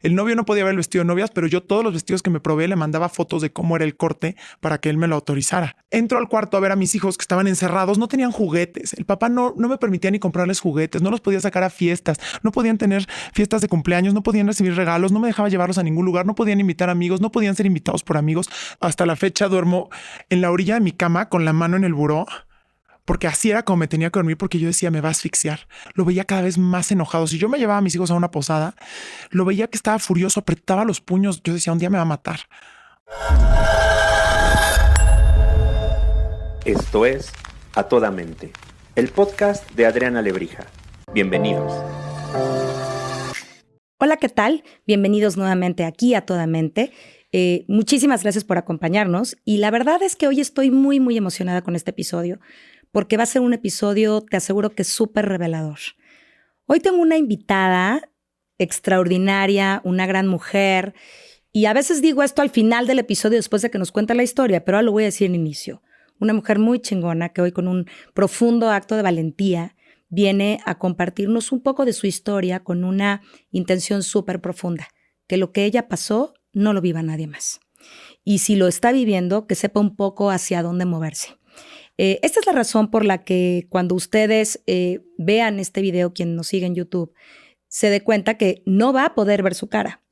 El novio no podía ver el vestido de novias, pero yo todos los vestidos que me probé le mandaba fotos de cómo era el corte para que él me lo autorizara. Entro al cuarto a ver a mis hijos que estaban encerrados, no tenían juguetes. El papá no me permitía ni comprarles juguetes, no los podía sacar a fiestas, no podían tener fiestas de cumpleaños, no podían recibir regalos, no me dejaba llevarlos a ningún lugar, no podían invitar amigos, no podían ser invitados por amigos. Hasta la fecha duermo en la orilla de mi cama con la mano en el buró, porque así era como me tenía que dormir, porque yo decía, me va a asfixiar. Lo veía cada vez más enojado. Si yo me llevaba a mis hijos a una posada, lo veía que estaba furioso, apretaba los puños. Yo decía, un día me va a matar. Esto es A Toda Mente, el podcast de Adriana Lebrija. Bienvenidos. Hola, ¿qué tal? Bienvenidos nuevamente aquí a Toda Mente. Muchísimas gracias por acompañarnos. Y la verdad es que hoy estoy muy, muy emocionada con este episodio, porque va a ser un episodio, te aseguro que súper revelador. Hoy tengo una invitada extraordinaria, una gran mujer, y a veces digo esto al final del episodio después de que nos cuenta la historia, pero ahora lo voy a decir en inicio. Una mujer muy chingona que hoy con un profundo acto de valentía viene a compartirnos un poco de su historia con una intención súper profunda, que lo que ella pasó no lo viva nadie más. Y si lo está viviendo, que sepa un poco hacia dónde moverse. Esta es la razón por la que cuando ustedes vean este video, quien nos sigue en YouTube, se dé cuenta que no va a poder ver su cara.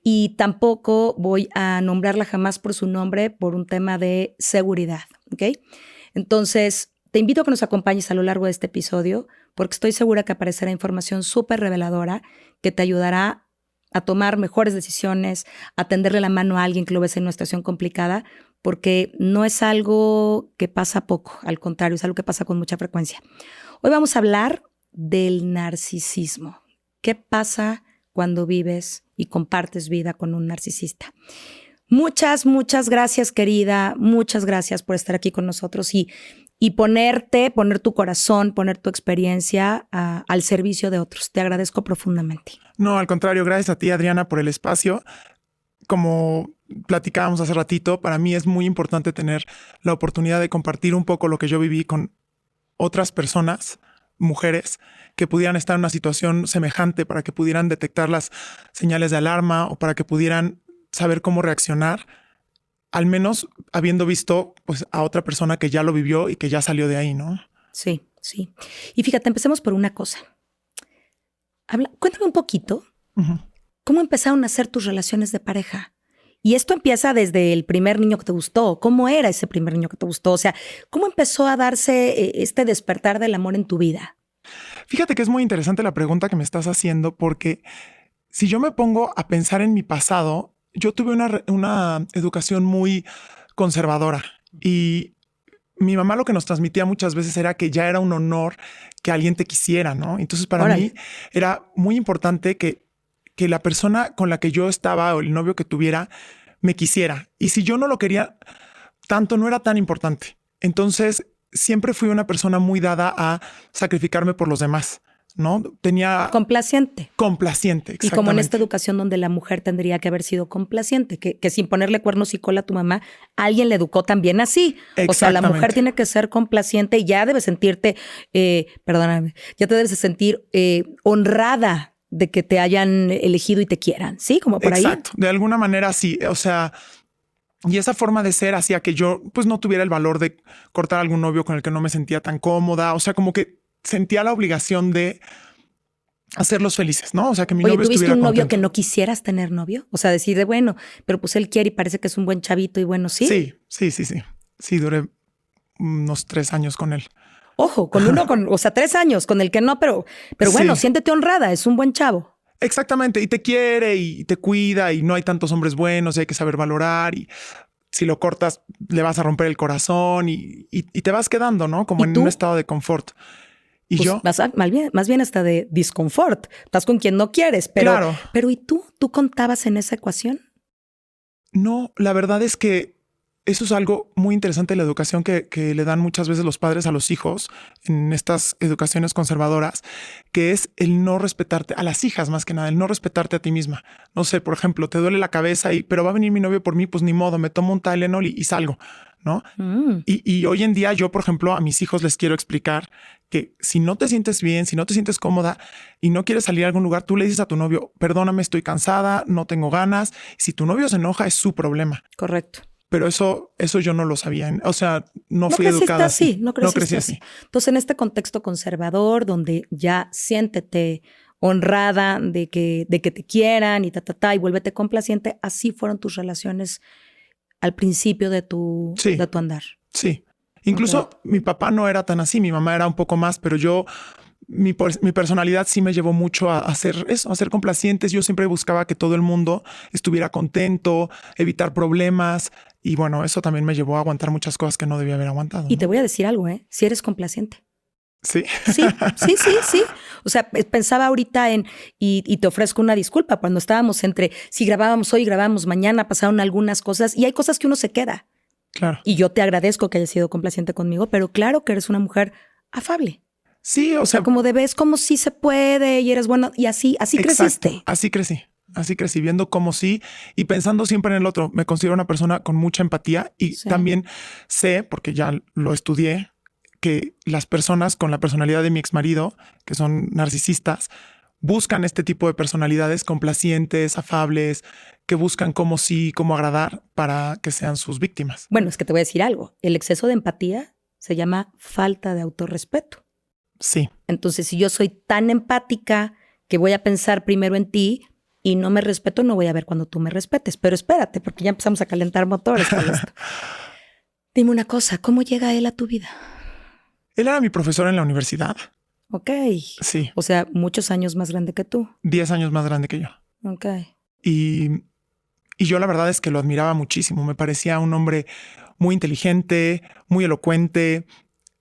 Y tampoco voy a nombrarla jamás por su nombre por un tema de seguridad, ¿ok? Entonces, te invito a que nos acompañes a lo largo de este episodio, porque estoy segura que aparecerá información súper reveladora que te ayudará a tomar mejores decisiones, a tenderle la mano a alguien que lo ves en una situación complicada, porque no es algo que pasa poco, al contrario, es algo que pasa con mucha frecuencia. Hoy vamos a hablar del narcisismo. ¿Qué pasa cuando vives y compartes vida con un narcisista? Muchas gracias, querida. Muchas gracias por estar aquí con nosotros y poner tu corazón, poner tu experiencia al servicio de otros. Te agradezco profundamente. No, al contrario, gracias a ti, Adriana, por el espacio. Como platicábamos hace ratito, para mí es muy importante tener la oportunidad de compartir un poco lo que yo viví con otras personas, mujeres, que pudieran estar en una situación semejante, para que pudieran detectar las señales de alarma o para que pudieran saber cómo reaccionar, al menos habiendo visto pues, a otra persona que ya lo vivió y que ya salió de ahí, ¿no? Sí. Y fíjate, empecemos por una cosa. Cuéntame un poquito. Uh-huh. ¿Cómo empezaron a ser tus relaciones de pareja? Y esto empieza desde el primer niño que te gustó. ¿Cómo era ese primer niño que te gustó? O sea, ¿cómo empezó a darse este despertar del amor en tu vida? Fíjate que es muy interesante la pregunta que me estás haciendo, porque si yo me pongo a pensar en mi pasado, yo tuve una educación muy conservadora y mi mamá lo que nos transmitía muchas veces era que ya era un honor que alguien te quisiera, ¿no? Entonces para mí era muy importante que la persona con la que yo estaba o el novio que tuviera me quisiera. Y si yo no lo quería tanto, no era tan importante. Entonces siempre fui una persona muy dada a sacrificarme por los demás, ¿no? Tenía... Complaciente, exactamente. Y como en esta educación donde la mujer tendría que haber sido complaciente, que sin ponerle cuernos y cola a tu mamá, alguien le educó también así. O sea, la mujer tiene que ser complaciente y ya debes sentirte, ya te debes de sentir honrada de que te hayan elegido y te quieran, ¿sí? Como por ahí. Exacto, de alguna manera sí, o sea, y esa forma de ser hacía que yo pues no tuviera el valor de cortar a algún novio con el que no me sentía tan cómoda, o sea, como que sentía la obligación de hacerlos felices, ¿no? O sea, que mi novio estuviera ¿tuviste un novio contento. que no quisieras tener novio? O sea, decir de bueno, pero pues él quiere y parece que es un buen chavito y bueno, ¿sí? Sí, duré unos 3 años con él. Ojo, con uno, o sea, 3 años, con el que no, pero bueno, siéntete honrada, es un buen chavo. Exactamente, y te quiere y te cuida y no hay tantos hombres buenos y hay que saber valorar y si lo cortas le vas a romper el corazón y te vas quedando, ¿no? Como en un estado de confort. Y pues yo... más bien hasta de disconfort, estás con quien no quieres, pero... Claro. Pero ¿y tú? ¿Tú contabas en esa ecuación? No, la verdad es que eso es algo muy interesante de la educación que le dan muchas veces los padres a los hijos en estas educaciones conservadoras, que es el no respetarte, a las hijas más que nada, el no respetarte a ti misma. No sé, por ejemplo, te duele la cabeza pero va a venir mi novio por mí, pues ni modo, me tomo un Tylenol y salgo, ¿no? Y hoy en día yo, por ejemplo, a mis hijos les quiero explicar que si no te sientes bien, si no te sientes cómoda y no quieres salir a algún lugar, tú le dices a tu novio, perdóname, estoy cansada, no tengo ganas. Si tu novio se enoja, es su problema. Correcto. Pero eso yo no lo sabía. O sea, no fui creciste educada así. así. No crecí así. Entonces, en este contexto conservador, donde ya siéntete honrada de que te quieran y y vuélvete complaciente, así fueron tus relaciones al principio de tu andar. Sí. Incluso mi papá no era tan así, mi mamá era un poco más, pero mi personalidad sí me llevó mucho a hacer eso, a ser complacientes. Yo siempre buscaba que todo el mundo estuviera contento, evitar problemas. Y bueno, eso también me llevó a aguantar muchas cosas que no debía haber aguantado. Y te voy a decir algo, si eres complaciente. Sí. Sí. O sea, pensaba ahorita y te ofrezco una disculpa, cuando estábamos si grabábamos hoy, grabábamos mañana, pasaron algunas cosas y hay cosas que uno se queda. Claro. Y yo te agradezco que hayas sido complaciente conmigo, pero claro que eres una mujer afable. Sí, o sea, como de ves como sí se puede y eres bueno y así creciste. Así crecí, viendo cómo sí y pensando siempre en el otro. Me considero una persona con mucha empatía y también sé, porque ya lo estudié, que las personas con la personalidad de mi exmarido, que son narcisistas, buscan este tipo de personalidades complacientes, afables, que buscan cómo sí, cómo agradar para que sean sus víctimas. Bueno, es que te voy a decir algo. El exceso de empatía se llama falta de autorrespeto. Sí. Entonces, si yo soy tan empática que voy a pensar primero en ti y no me respeto, no voy a ver cuando tú me respetes. Pero espérate, porque ya empezamos a calentar motores con esto. Dime una cosa, ¿cómo llega él a tu vida? Él era mi profesor en la universidad. Ok. Sí. O sea, muchos años más grande que tú. 10 años más grande que yo. Ok. Y yo la verdad es que lo admiraba muchísimo. Me parecía un hombre muy inteligente, muy elocuente.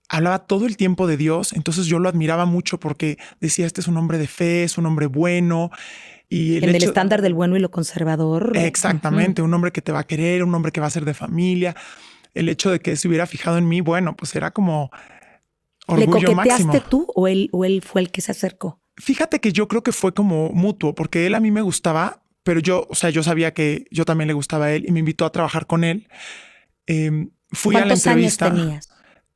Hablaba todo el tiempo de Dios. Entonces yo lo admiraba mucho porque decía, este es un hombre de fe, es un hombre bueno. Y en el estándar del bueno y lo conservador. Exactamente. Un hombre que te va a querer, un hombre que va a ser de familia. El hecho de que se hubiera fijado en mí, bueno, pues era como orgullo ¿Le coqueteaste máximo. tú o él fue el que se acercó? Fíjate que yo creo que fue como mutuo, porque él a mí me gustaba, pero yo sabía que yo también le gustaba a él y me invitó a trabajar con él. Fui a la entrevista. ¿Cuántos años tenías?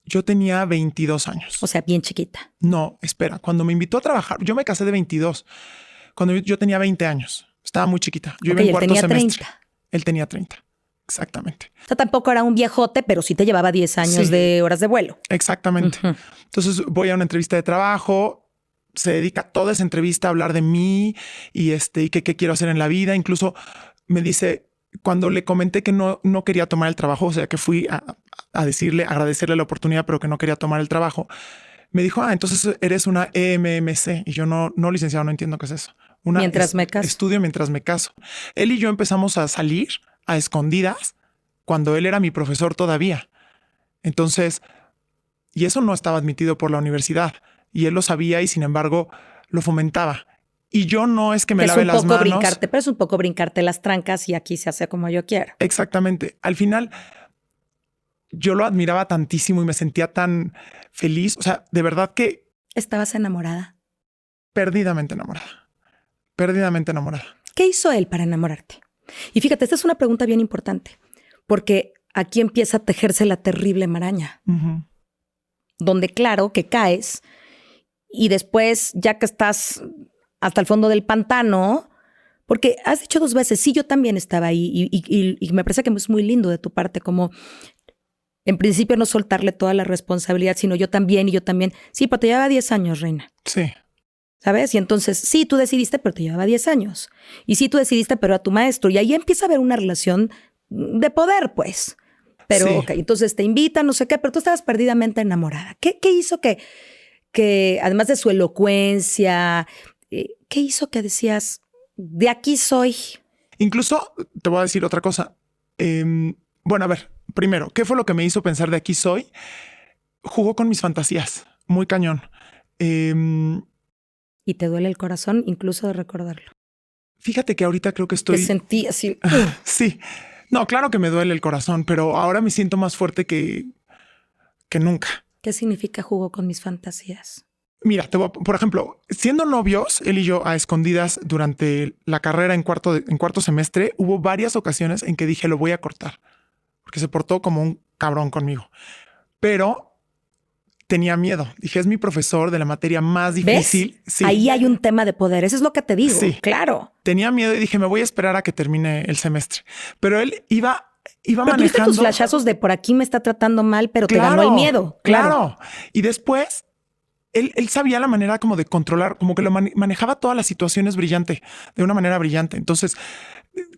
Yo tenía 22 años. O sea, bien chiquita. No, espera. Cuando me invitó a trabajar, yo me casé de 22. Cuando yo tenía 20 años. Estaba muy chiquita. Yo iba en cuarto semestre. 30. Él tenía 30. Exactamente. O sea, tampoco era un viejote, pero sí te llevaba 10 años de horas de vuelo. Exactamente. Entonces voy a una entrevista de trabajo. Se dedica toda esa entrevista a hablar de mí y qué quiero hacer en la vida. Incluso me dice, cuando le comenté que no quería tomar el trabajo, o sea, que fui a agradecerle la oportunidad, pero que no quería tomar el trabajo, me dijo, entonces eres una EMMC. Y yo no, licenciado, no entiendo qué es eso. Mientras me caso. Estudio mientras me caso. Él y yo empezamos a salir a escondidas cuando él era mi profesor todavía. Entonces, y eso no estaba admitido por la universidad. Y él lo sabía y sin embargo lo fomentaba. Y yo no es que me lave las manos. Pero es un poco brincarte las trancas y aquí se hace como yo quiero. Exactamente. Al final, yo lo admiraba tantísimo y me sentía tan feliz. O sea, de verdad que... ¿Estabas enamorada? Perdidamente enamorada. Perdidamente enamorada. ¿Qué hizo él para enamorarte? Y fíjate, esta es una pregunta bien importante, porque aquí empieza a tejerse la terrible maraña, donde claro que caes y después ya que estás hasta el fondo del pantano, porque has dicho 2 veces, sí, yo también estaba ahí y me parece que es muy lindo de tu parte, como en principio no soltarle toda la responsabilidad, sino yo también y yo también. Sí, pero te llevaba 10 años, reina. Sí. ¿Sabes? Y entonces, sí, tú decidiste, pero te llevaba 10 años. Y sí, tú decidiste, pero a tu maestro. Y ahí empieza a haber una relación de poder, pues. Pero, sí. Ok, entonces te invitan, no sé qué, pero tú estabas perdidamente enamorada. ¿Qué hizo que, además de su elocuencia, qué hizo que decías, de aquí soy? Incluso, te voy a decir otra cosa. Bueno, a ver, primero, ¿qué fue lo que me hizo pensar de aquí soy? Jugó con mis fantasías, muy cañón. Y te duele el corazón incluso de recordarlo. Fíjate que ahorita creo que estoy... Te sentí así. Sí. No, claro que me duele el corazón, pero ahora me siento más fuerte que nunca. ¿Qué significa jugó con mis fantasías? Mira, por ejemplo, siendo novios, él y yo a escondidas durante la carrera en cuarto semestre, hubo varias ocasiones en que dije, lo voy a cortar. Porque se portó como cabrón conmigo. Pero tenía miedo. Dije, es mi profesor de la materia más difícil. ¿Ves? Sí. Ahí hay un tema de poder. Eso es lo que te digo. Sí. Claro. Tenía miedo y dije, me voy a esperar a que termine el semestre. Pero él iba Pero manejando. tuviste tus flashazos de por aquí me está tratando mal, pero te ganó el miedo. Claro. Y después él sabía la manera como de controlar, como que lo manejaba todas las situaciones de una manera brillante. Entonces,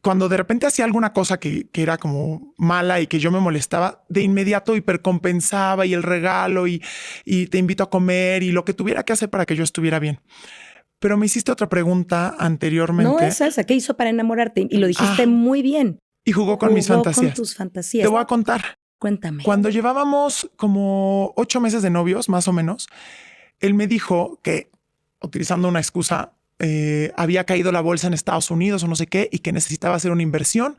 cuando de repente hacía alguna cosa que era como mala y que yo me molestaba, de inmediato hipercompensaba y el regalo y te invito a comer y lo que tuviera que hacer para que yo estuviera bien. Pero me hiciste otra pregunta anteriormente. No es esa. ¿Qué hizo para enamorarte? Y lo dijiste muy bien. Y jugó con mis fantasías. Con tus fantasías. Te voy a contar. Cuéntame. Cuando llevábamos como 8 meses de novios, más o menos, él me dijo que, utilizando una excusa, había caído la bolsa en Estados Unidos o no sé qué, y que necesitaba hacer una inversión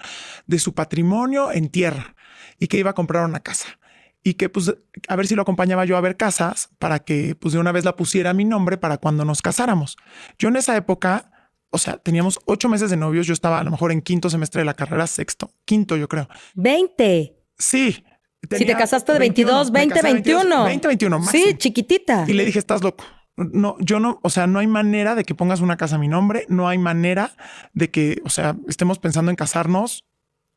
de su patrimonio en tierra y que iba a comprar una casa. Y que pues a ver si lo acompañaba yo a ver casas para que pues de una vez la pusiera a mi nombre para cuando nos casáramos. Yo en esa época, o sea, teníamos 8 meses de novios. Yo estaba a lo mejor en quinto semestre de la carrera, quinto, yo creo. 20. Sí. Si te casaste de 22, 20, 21. 20, 21 máximo. Sí, chiquitita. Y le dije, estás loco. No, yo no, o sea, no hay manera de que pongas una casa a mi nombre. No hay manera de que, o sea, estemos pensando en casarnos.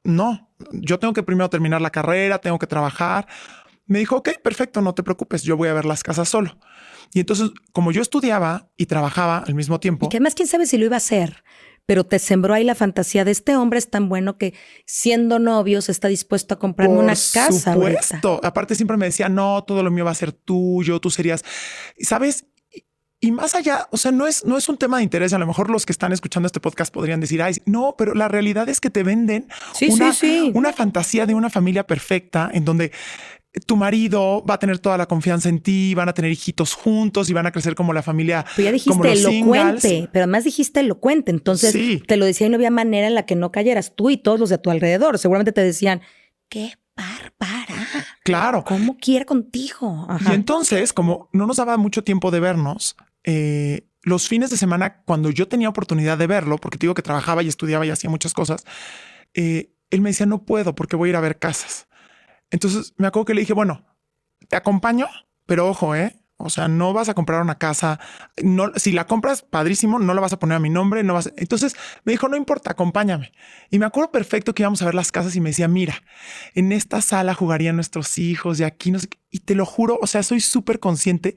No, yo tengo que primero terminar la carrera, tengo que trabajar. Me dijo, ok, perfecto, no te preocupes, yo voy a ver las casas solo. Y entonces, como yo estudiaba y trabajaba al mismo tiempo. Y que además, quién sabe si lo iba a hacer, pero te sembró ahí la fantasía de este hombre es tan bueno que siendo novios está dispuesto a comprarme una casa. Por supuesto. Aparte siempre me decía, no, todo lo mío va a ser tuyo, tú serías, ¿sabes? Y más allá, o sea, no es un tema de interés. A lo mejor los que están escuchando este podcast podrían decir, ay, no, pero la realidad es que te venden una fantasía de una familia perfecta en donde tu marido va a tener toda la confianza en ti, van a tener hijitos juntos y van a crecer como la familia. Pero ya dijiste elocuente, pero además dijiste elocuente. Entonces te lo decía y no había manera en la que no cayeras tú y todos los de tu alrededor. Seguramente te decían, qué bárbara. Claro. ¿Cómo quiere contigo? Ajá. Y entonces, como no nos daba mucho tiempo de vernos, los fines de semana, cuando yo tenía oportunidad de verlo, porque te digo que trabajaba y estudiaba y hacía muchas cosas, él me decía, no puedo porque voy a ir a ver casas. Entonces me acuerdo que le dije, bueno, te acompaño, pero ojo, o sea, no vas a comprar una casa. No, si la compras, padrísimo, no la vas a poner a mi nombre, no vas. Entonces me dijo, no importa, acompáñame. Y me acuerdo perfecto que íbamos a ver las casas y me decía, mira, en esta sala jugarían nuestros hijos y aquí no sé qué. Y te lo juro, o sea, soy súper consciente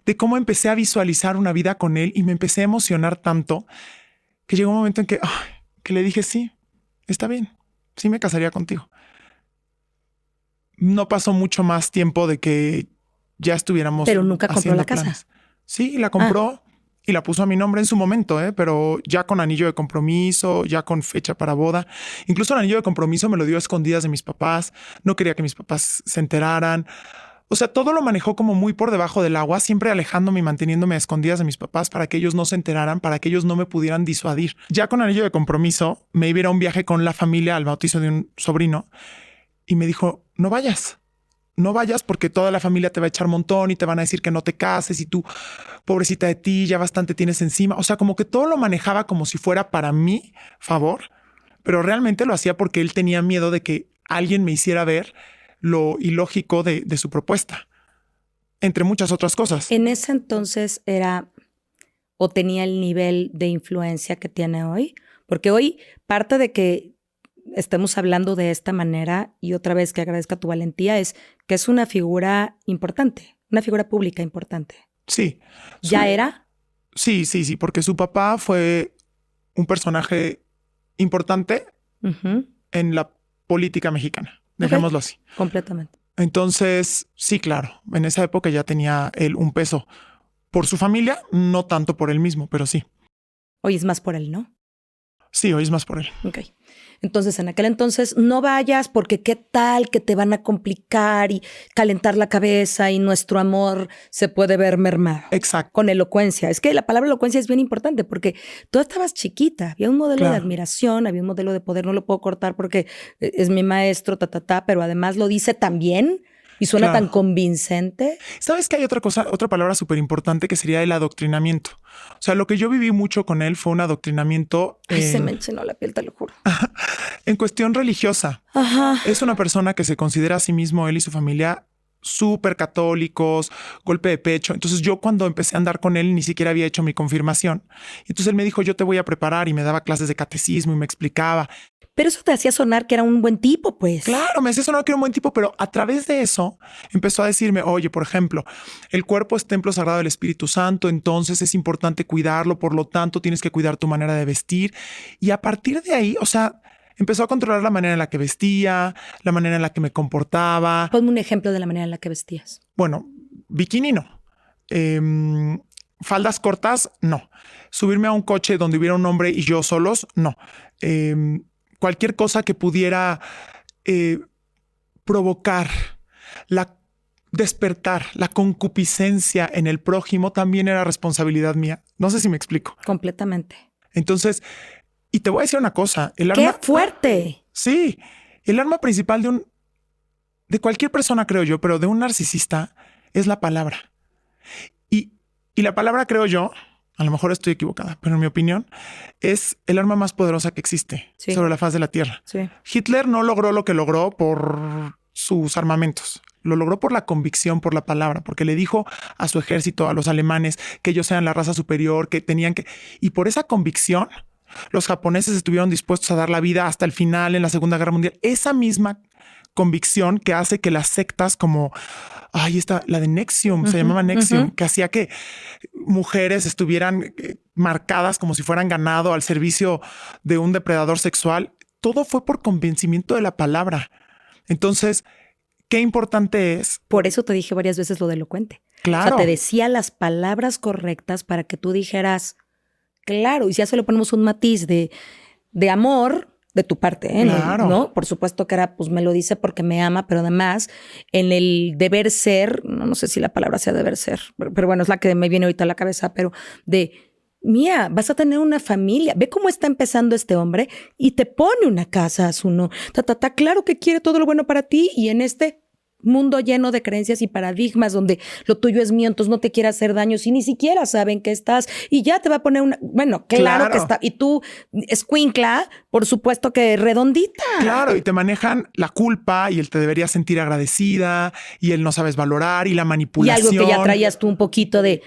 de cómo empecé a visualizar una vida con él y me empecé a emocionar tanto que llegó un momento en que le dije, sí, está bien, sí me casaría contigo. No pasó mucho más tiempo de que ya estuviéramos. Pero nunca compró la casa. Sí, la compró y la puso a mi nombre en su momento, pero ya con anillo de compromiso, ya con fecha para boda. Incluso el anillo de compromiso me lo dio a escondidas de mis papás. No quería que mis papás se enteraran. O sea, todo lo manejó como muy por debajo del agua, siempre alejándome y manteniéndome a escondidas de mis papás para que ellos no se enteraran, para que ellos no me pudieran disuadir. Ya con anillo de compromiso, me iba a ir a un viaje con la familia al bautizo de un sobrino y me dijo, no vayas porque toda la familia te va a echar montón y te van a decir que no te cases y tú, pobrecita de ti, ya bastante tienes encima. O sea, como que todo lo manejaba como si fuera para mi favor, pero realmente lo hacía porque él tenía miedo de que alguien me hiciera ver lo ilógico de su propuesta, entre muchas otras cosas. En ese entonces era o tenía el nivel de influencia que tiene hoy, porque hoy parte de que estemos hablando de esta manera y otra vez que agradezca tu valentía es que es una figura importante, una figura pública importante. Sí. ¿Ya era? Sí, porque su papá fue un personaje importante en la política mexicana. Dejémoslo así. Completamente. Entonces, sí, claro, en esa época ya tenía él un peso por su familia, no tanto por él mismo, pero sí. Hoy es más por él, ¿no? Sí, hoy es más por él. Ok. Entonces, en aquel entonces, no vayas porque qué tal que te van a complicar y calentar la cabeza y nuestro amor se puede ver mermado. Exacto. Con elocuencia. Es que la palabra elocuencia es bien importante porque tú estabas chiquita. Había un modelo de admiración, había un modelo de poder. No lo puedo cortar porque es mi maestro, pero además lo dice también Y suena Claro. tan convincente. ¿Sabes que hay otra palabra súper importante que sería el adoctrinamiento? O sea, lo que yo viví mucho con él fue un adoctrinamiento Ay, se me enchinó la piel, te lo juro. en cuestión religiosa. Ajá. Es una persona que se considera a sí mismo, él y su familia, súper católicos, golpe de pecho. Entonces yo cuando empecé a andar con él ni siquiera había hecho mi confirmación. Y entonces él me dijo, yo te voy a preparar, y me daba clases de catecismo y me explicaba. Pero eso te hacía sonar que era un buen tipo, pues. Claro, me decía sonar que era un buen tipo, pero a través de eso empezó a decirme, oye, por ejemplo, el cuerpo es templo sagrado del Espíritu Santo, entonces es importante cuidarlo, por lo tanto tienes que cuidar tu manera de vestir. Y a partir de ahí, o sea, empezó a controlar la manera en la que vestía, la manera en la que me comportaba. Ponme un ejemplo de la manera en la que vestías. Bueno, bikini no. Faldas cortas, no. Subirme a un coche donde hubiera un hombre y yo solos, no. Cualquier cosa que pudiera provocar despertar la concupiscencia en el prójimo también era responsabilidad mía. No sé si me explico. Completamente. Entonces, y te voy a decir una cosa. ¡Qué fuerte! Sí, el arma principal de cualquier persona, creo yo, pero de un narcisista es la palabra. Y la palabra, creo yo, a lo mejor estoy equivocada, pero en mi opinión, es el arma más poderosa que existe sobre la faz de la Tierra. Sí. Hitler no logró lo que logró por sus armamentos. Lo logró por la convicción, por la palabra, porque le dijo a su ejército, a los alemanes, que ellos eran la raza superior, que tenían que... Y por esa convicción, los japoneses estuvieron dispuestos a dar la vida hasta el final en la Segunda Guerra Mundial. Esa misma convicción que hace que las sectas como... la de Nexium, se llamaba Nexium, que hacía que mujeres estuvieran marcadas como si fueran ganado al servicio de un depredador sexual. Todo fue por convencimiento de la palabra. Entonces, qué importante es. Por eso te dije varias veces lo de elocuente. Claro. O sea, te decía las palabras correctas para que tú dijeras, claro, y si a eso le ponemos un matiz de amor de tu parte, ¿eh? Claro. ¿No? Por supuesto que era, pues me lo dice porque me ama, pero además en el deber ser, no sé si la palabra sea deber ser, pero bueno, es la que me viene ahorita a la cabeza, pero mía, vas a tener una familia. Ve cómo está empezando este hombre y te pone una casa a su no. Claro que quiere todo lo bueno para ti y en este mundo lleno de creencias y paradigmas donde lo tuyo es mío, entonces no te quiere hacer daño si ni siquiera saben que estás y ya te va a poner una... Bueno, claro. Que está. Y tú, escuincla, por supuesto que redondita. Claro, y te manejan la culpa y él te debería sentir agradecida y él no sabes valorar y la manipulación. Y algo que ya traías tú un poquito de,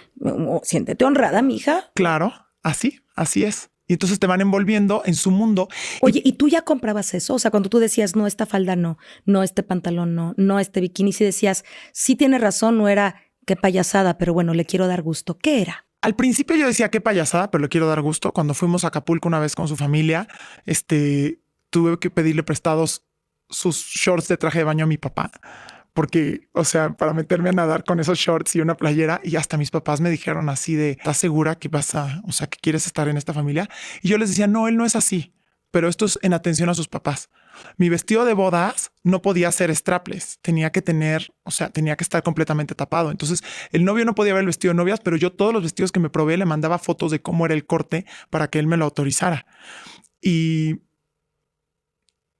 siéntete honrada, mija. Claro, así es. Y entonces te van envolviendo en su mundo. Oye, ¿y tú ya comprabas eso? O sea, cuando tú decías, no, esta falda no, este pantalón no, este bikini, si decías, sí tiene razón, no era qué payasada, pero bueno, le quiero dar gusto. ¿Qué era? Al principio yo decía qué payasada, pero le quiero dar gusto. Cuando fuimos a Acapulco una vez con su familia, tuve que pedirle prestados sus shorts de traje de baño a mi papá. Porque, o sea, para meterme a nadar con esos shorts y una playera, y hasta mis papás me dijeron así de, ¿estás segura que que quieres estar en esta familia? Y yo les decía, no, él no es así, pero esto es en atención a sus papás. Mi vestido de bodas no podía ser strapless, tenía que estar completamente tapado. Entonces el novio no podía ver el vestido de novias, pero yo todos los vestidos que me probé le mandaba fotos de cómo era el corte para que él me lo autorizara. Y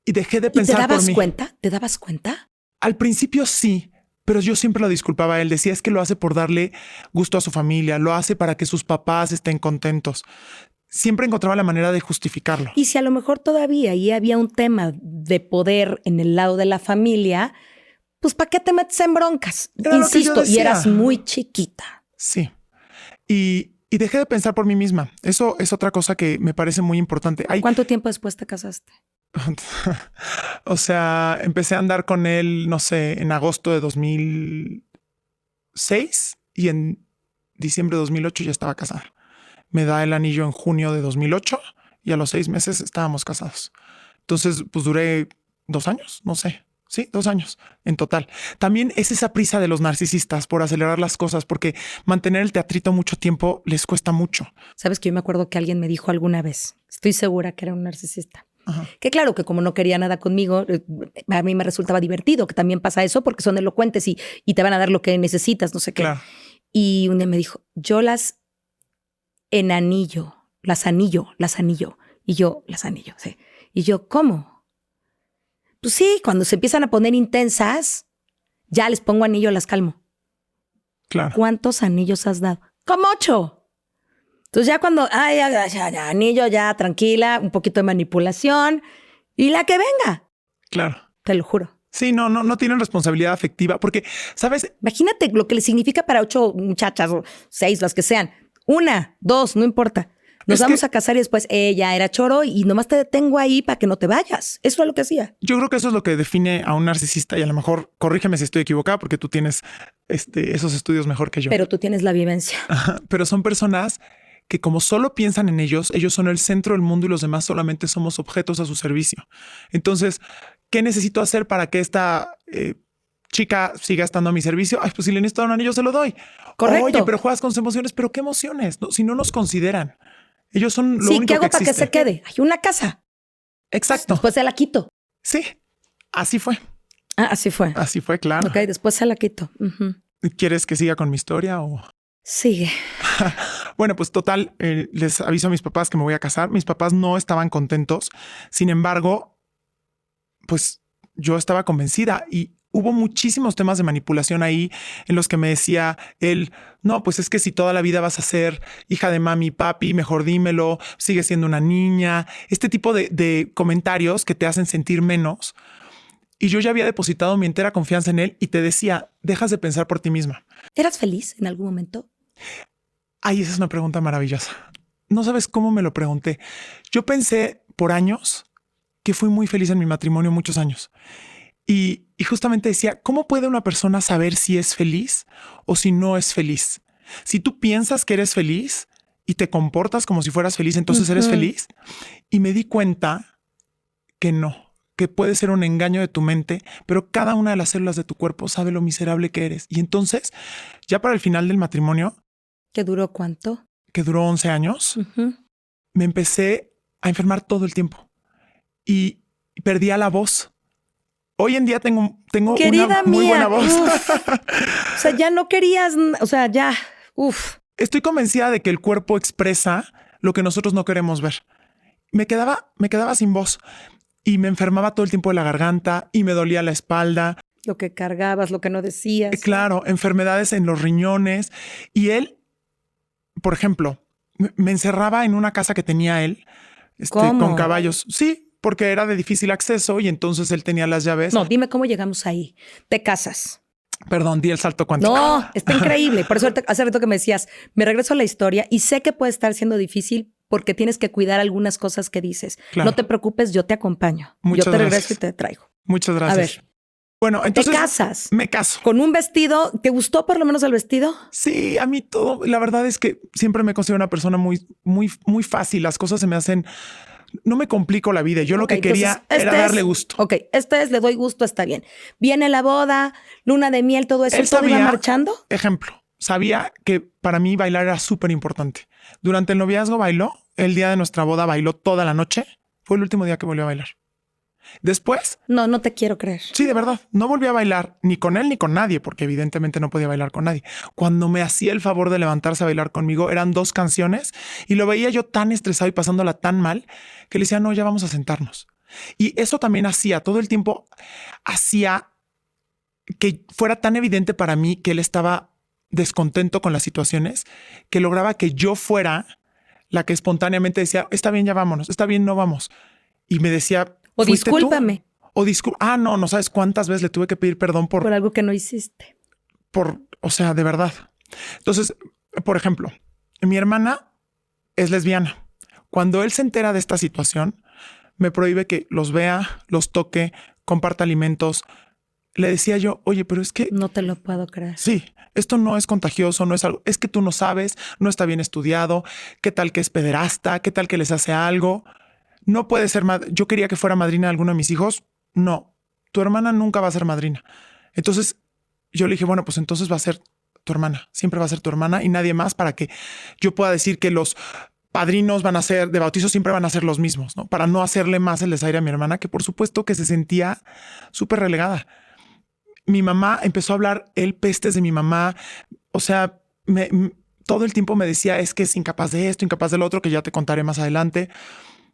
dejé de pensar por mí. ¿Te dabas cuenta? ¿Te dabas cuenta? Al principio sí, pero yo siempre lo disculpaba a él. Decía es que lo hace por darle gusto a su familia, lo hace para que sus papás estén contentos. Siempre encontraba la manera de justificarlo. Y si a lo mejor todavía ahí había un tema de poder en el lado de la familia, pues ¿para qué te metes en broncas? Insisto, y eras muy chiquita. Sí. Y dejé de pensar por mí misma. Eso es otra cosa que me parece muy importante. ¿Cuánto tiempo después te casaste? O sea, empecé a andar con él, no sé, en agosto de 2006 y en diciembre de 2008 ya estaba casada. Me da el anillo en junio de 2008 y a los 6 meses estábamos casados. Entonces, pues duré 2 años, no sé. Sí, 2 años en total. También es esa prisa de los narcisistas por acelerar las cosas, porque mantener el teatrito mucho tiempo les cuesta mucho. Sabes que yo me acuerdo que alguien me dijo alguna vez, estoy segura que era un narcisista. Ajá. Que claro, que como no quería nada conmigo, a mí me resultaba divertido, que también pasa eso porque son elocuentes y te van a dar lo que necesitas, no sé qué. Claro. Y un día me dijo, yo las anillo. Y yo, las anillo, sí. Y yo, ¿cómo? Pues sí, cuando se empiezan a poner intensas, Ya les pongo anillo, las calmo. Claro. ¿Cuántos anillos has dado? Como 8. Entonces ya cuando, ya, anillo, ya, tranquila, un poquito de manipulación y la que venga. Claro. Te lo juro. Sí, no tienen responsabilidad afectiva porque, ¿sabes? Imagínate lo que le significa para 8 muchachas o 6, las que sean. 1, 2, no importa. Nos vamos a casar y después ella era choro y nomás te detengo ahí para que no te vayas. Eso es lo que hacía. Yo creo que eso es lo que define a un narcisista y a lo mejor corrígeme si estoy equivocada porque tú tienes esos estudios mejor que yo. Pero tú tienes la vivencia. Ajá, pero son personas que como solo piensan en ellos son el centro del mundo y los demás solamente somos objetos a su servicio. Entonces, ¿qué necesito hacer para que esta chica siga estando a mi servicio? Ay, pues si le necesito un anillo, se lo doy. Correcto. Oye, pero juegas con sus emociones. ¿Pero qué emociones? No, si no nos consideran. Ellos son lo único ¿qué hago que para que existe. se quede? Hay una casa. Exacto. Después se la quito. Sí, así fue. Así fue. Así fue, claro. Ok, después se la quito. Uh-huh. ¿Quieres que siga con mi historia o...? Sigue. Bueno, pues total, les aviso a mis papás que me voy a casar. Mis papás no estaban contentos. Sin embargo, pues yo estaba convencida y hubo muchísimos temas de manipulación ahí en los que me decía él, no, pues es que si toda la vida vas a ser hija de mami y papi, mejor dímelo, sigue siendo una niña. Este tipo de comentarios que te hacen sentir menos. Y yo ya había depositado mi entera confianza en él y te decía, dejas de pensar por ti misma. ¿Eras feliz en algún momento? Ay, esa es una pregunta maravillosa. No sabes cómo me lo pregunté. Yo pensé por años que fui muy feliz en mi matrimonio, muchos años. Y justamente decía, ¿cómo puede una persona saber si es feliz o si no es feliz? Si tú piensas que eres feliz y te comportas como si fueras feliz, entonces eres feliz. Y me di cuenta que no, que puede ser un engaño de tu mente, pero cada una de las células de tu cuerpo sabe lo miserable que eres. Y entonces, ya para el final del matrimonio, ¿Que duró cuánto? que duró 11 años, me empecé a enfermar todo el tiempo y perdía la voz. Hoy en día tengo Querida una muy mía, buena voz. O sea, ya no querías, o sea, ya, Estoy convencida de que el cuerpo expresa lo que nosotros no queremos ver. Me quedaba sin voz y me enfermaba todo el tiempo de la garganta y me dolía la espalda. Lo que cargabas, lo que no decías. Claro, enfermedades en los riñones. Y él, por ejemplo, me encerraba en una casa que tenía él, ¿Cómo? con caballos. Sí, porque era de difícil acceso y entonces él tenía las llaves. No, dime cómo llegamos ahí. Te casas. Perdón, di el salto cuántico. No, está increíble. Por eso hace rato que me decías, me regreso a la historia y sé que puede estar siendo difícil porque tienes que cuidar algunas cosas que dices. Claro. No te preocupes, yo te acompaño. Muchas yo te regreso gracias. y te traigo. Muchas gracias. A ver. Bueno, entonces ¿Te casas? Me caso. ¿Con un vestido? ¿Te gustó por lo menos el vestido? Sí, a mí todo. La verdad es que siempre me considero una persona muy fácil. Las cosas se me hacen. No me complico la vida. Yo lo que quería era darle gusto. Ok, le doy gusto, está bien. Viene la boda, luna de miel, todo eso. Él ¿Todo iba sabía, marchando? ejemplo, sabía que para mí bailar era súper importante. Durante el noviazgo bailó. El día de nuestra boda bailó toda la noche. Fue el último día que volvió a bailar. Después, No te quiero creer. sí, de verdad, no volví a bailar ni con él ni con nadie, porque evidentemente no podía bailar con nadie. Cuando me hacía el favor de levantarse a bailar conmigo, eran 2 canciones y lo veía yo tan estresado y pasándola tan mal que le decía, no, ya vamos a sentarnos. Y eso también todo el tiempo hacía que fuera tan evidente para mí que él estaba descontento con las situaciones, que lograba que yo fuera la que espontáneamente decía, está bien, ya vámonos, está bien, no vamos. Y me decía, O ¿fuiste tú? discúlpame. O no sabes cuántas veces le tuve que pedir perdón Por algo que no hiciste. o sea, de verdad. Entonces, por ejemplo, mi hermana es lesbiana. Cuando él se entera de esta situación, me prohíbe que los vea, los toque, comparta alimentos. Le decía yo, oye, pero es que No te lo puedo creer. sí, esto no es contagioso, no es algo, es que tú no sabes, no está bien estudiado, qué tal que es pederasta, qué tal que les hace algo. No puede ser yo quería que fuera madrina de alguno de mis hijos. No, tu hermana nunca va a ser madrina. Entonces yo le dije, bueno, pues entonces va a ser tu hermana, siempre va a ser tu hermana y nadie más para que yo pueda decir que los padrinos van a ser de bautizo, siempre van a ser los mismos, ¿no? Para no hacerle más el desaire a mi hermana, que por supuesto que se sentía súper relegada. Mi mamá empezó a hablar él pestes de mi mamá. O sea, todo el tiempo me decía, es que es incapaz de esto, incapaz de lo otro, que ya te contaré más adelante.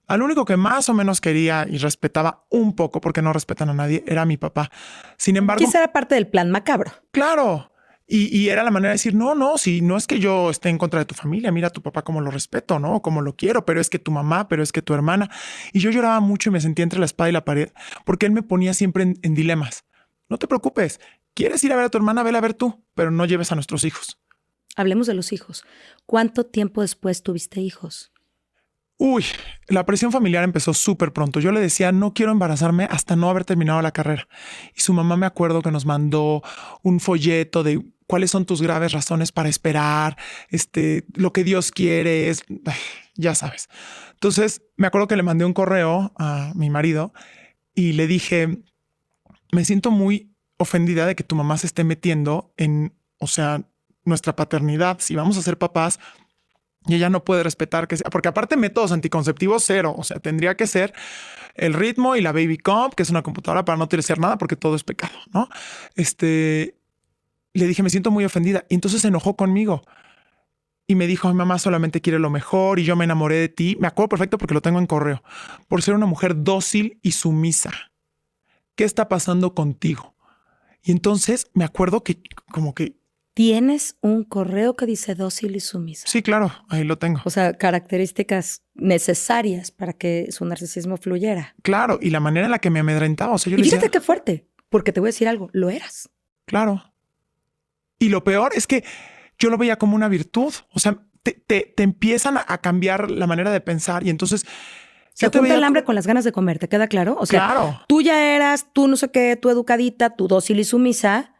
Al único que más o menos quería y respetaba un poco, porque no respetan a nadie, era mi papá. Sin embargo, Quizá era parte del plan macabro. claro. Y era la manera de decir, no, si no es que yo esté en contra de tu familia, mira a tu papá como lo respeto, ¿no? Como lo quiero, pero es que tu mamá, pero es que tu hermana. Y yo lloraba mucho y me sentía entre la espada y la pared, porque él me ponía siempre en dilemas. No te preocupes, quieres ir a ver a tu hermana, vela a ver tú, pero no lleves a nuestros hijos. Hablemos de los hijos. ¿Cuánto tiempo después tuviste hijos? Uy, la presión familiar empezó súper pronto. Yo le decía, no quiero embarazarme hasta no haber terminado la carrera. Y su mamá me acuerdo que nos mandó un folleto de cuáles son tus graves razones para esperar, lo que Dios quiere es, ya sabes. Entonces me acuerdo que le mandé un correo a mi marido y le dije, me siento muy ofendida de que tu mamá se esté metiendo en, o sea, nuestra paternidad. Si vamos a ser papás, y ella no puede respetar que sea, porque aparte métodos anticonceptivos cero, o sea, tendría que ser el ritmo y la baby comp, que es una computadora para no utilizar nada porque todo es pecado, ¿no? Le dije, me siento muy ofendida y entonces se enojó conmigo y me dijo, mi mamá solamente quiere lo mejor y yo me enamoré de ti. Me acuerdo perfecto porque lo tengo en correo, por ser una mujer dócil y sumisa. ¿Qué está pasando contigo? Y entonces me acuerdo que como que ¿Tienes un correo que dice dócil y sumisa? sí, claro, ahí lo tengo. O sea, características necesarias para que su narcisismo fluyera. Claro, y la manera en la que me amedrentaba, o sea, yo Y le fíjate decía, qué fuerte, porque te voy a decir algo, lo eras. claro. Y lo peor es que yo lo veía como una virtud. O sea, te empiezan a cambiar la manera de pensar y entonces Se yo te junta veía el hambre con las ganas de comer, ¿te queda claro? O sea, claro. tú ya eras, tú no sé qué, tú educadita, tú dócil y sumisa,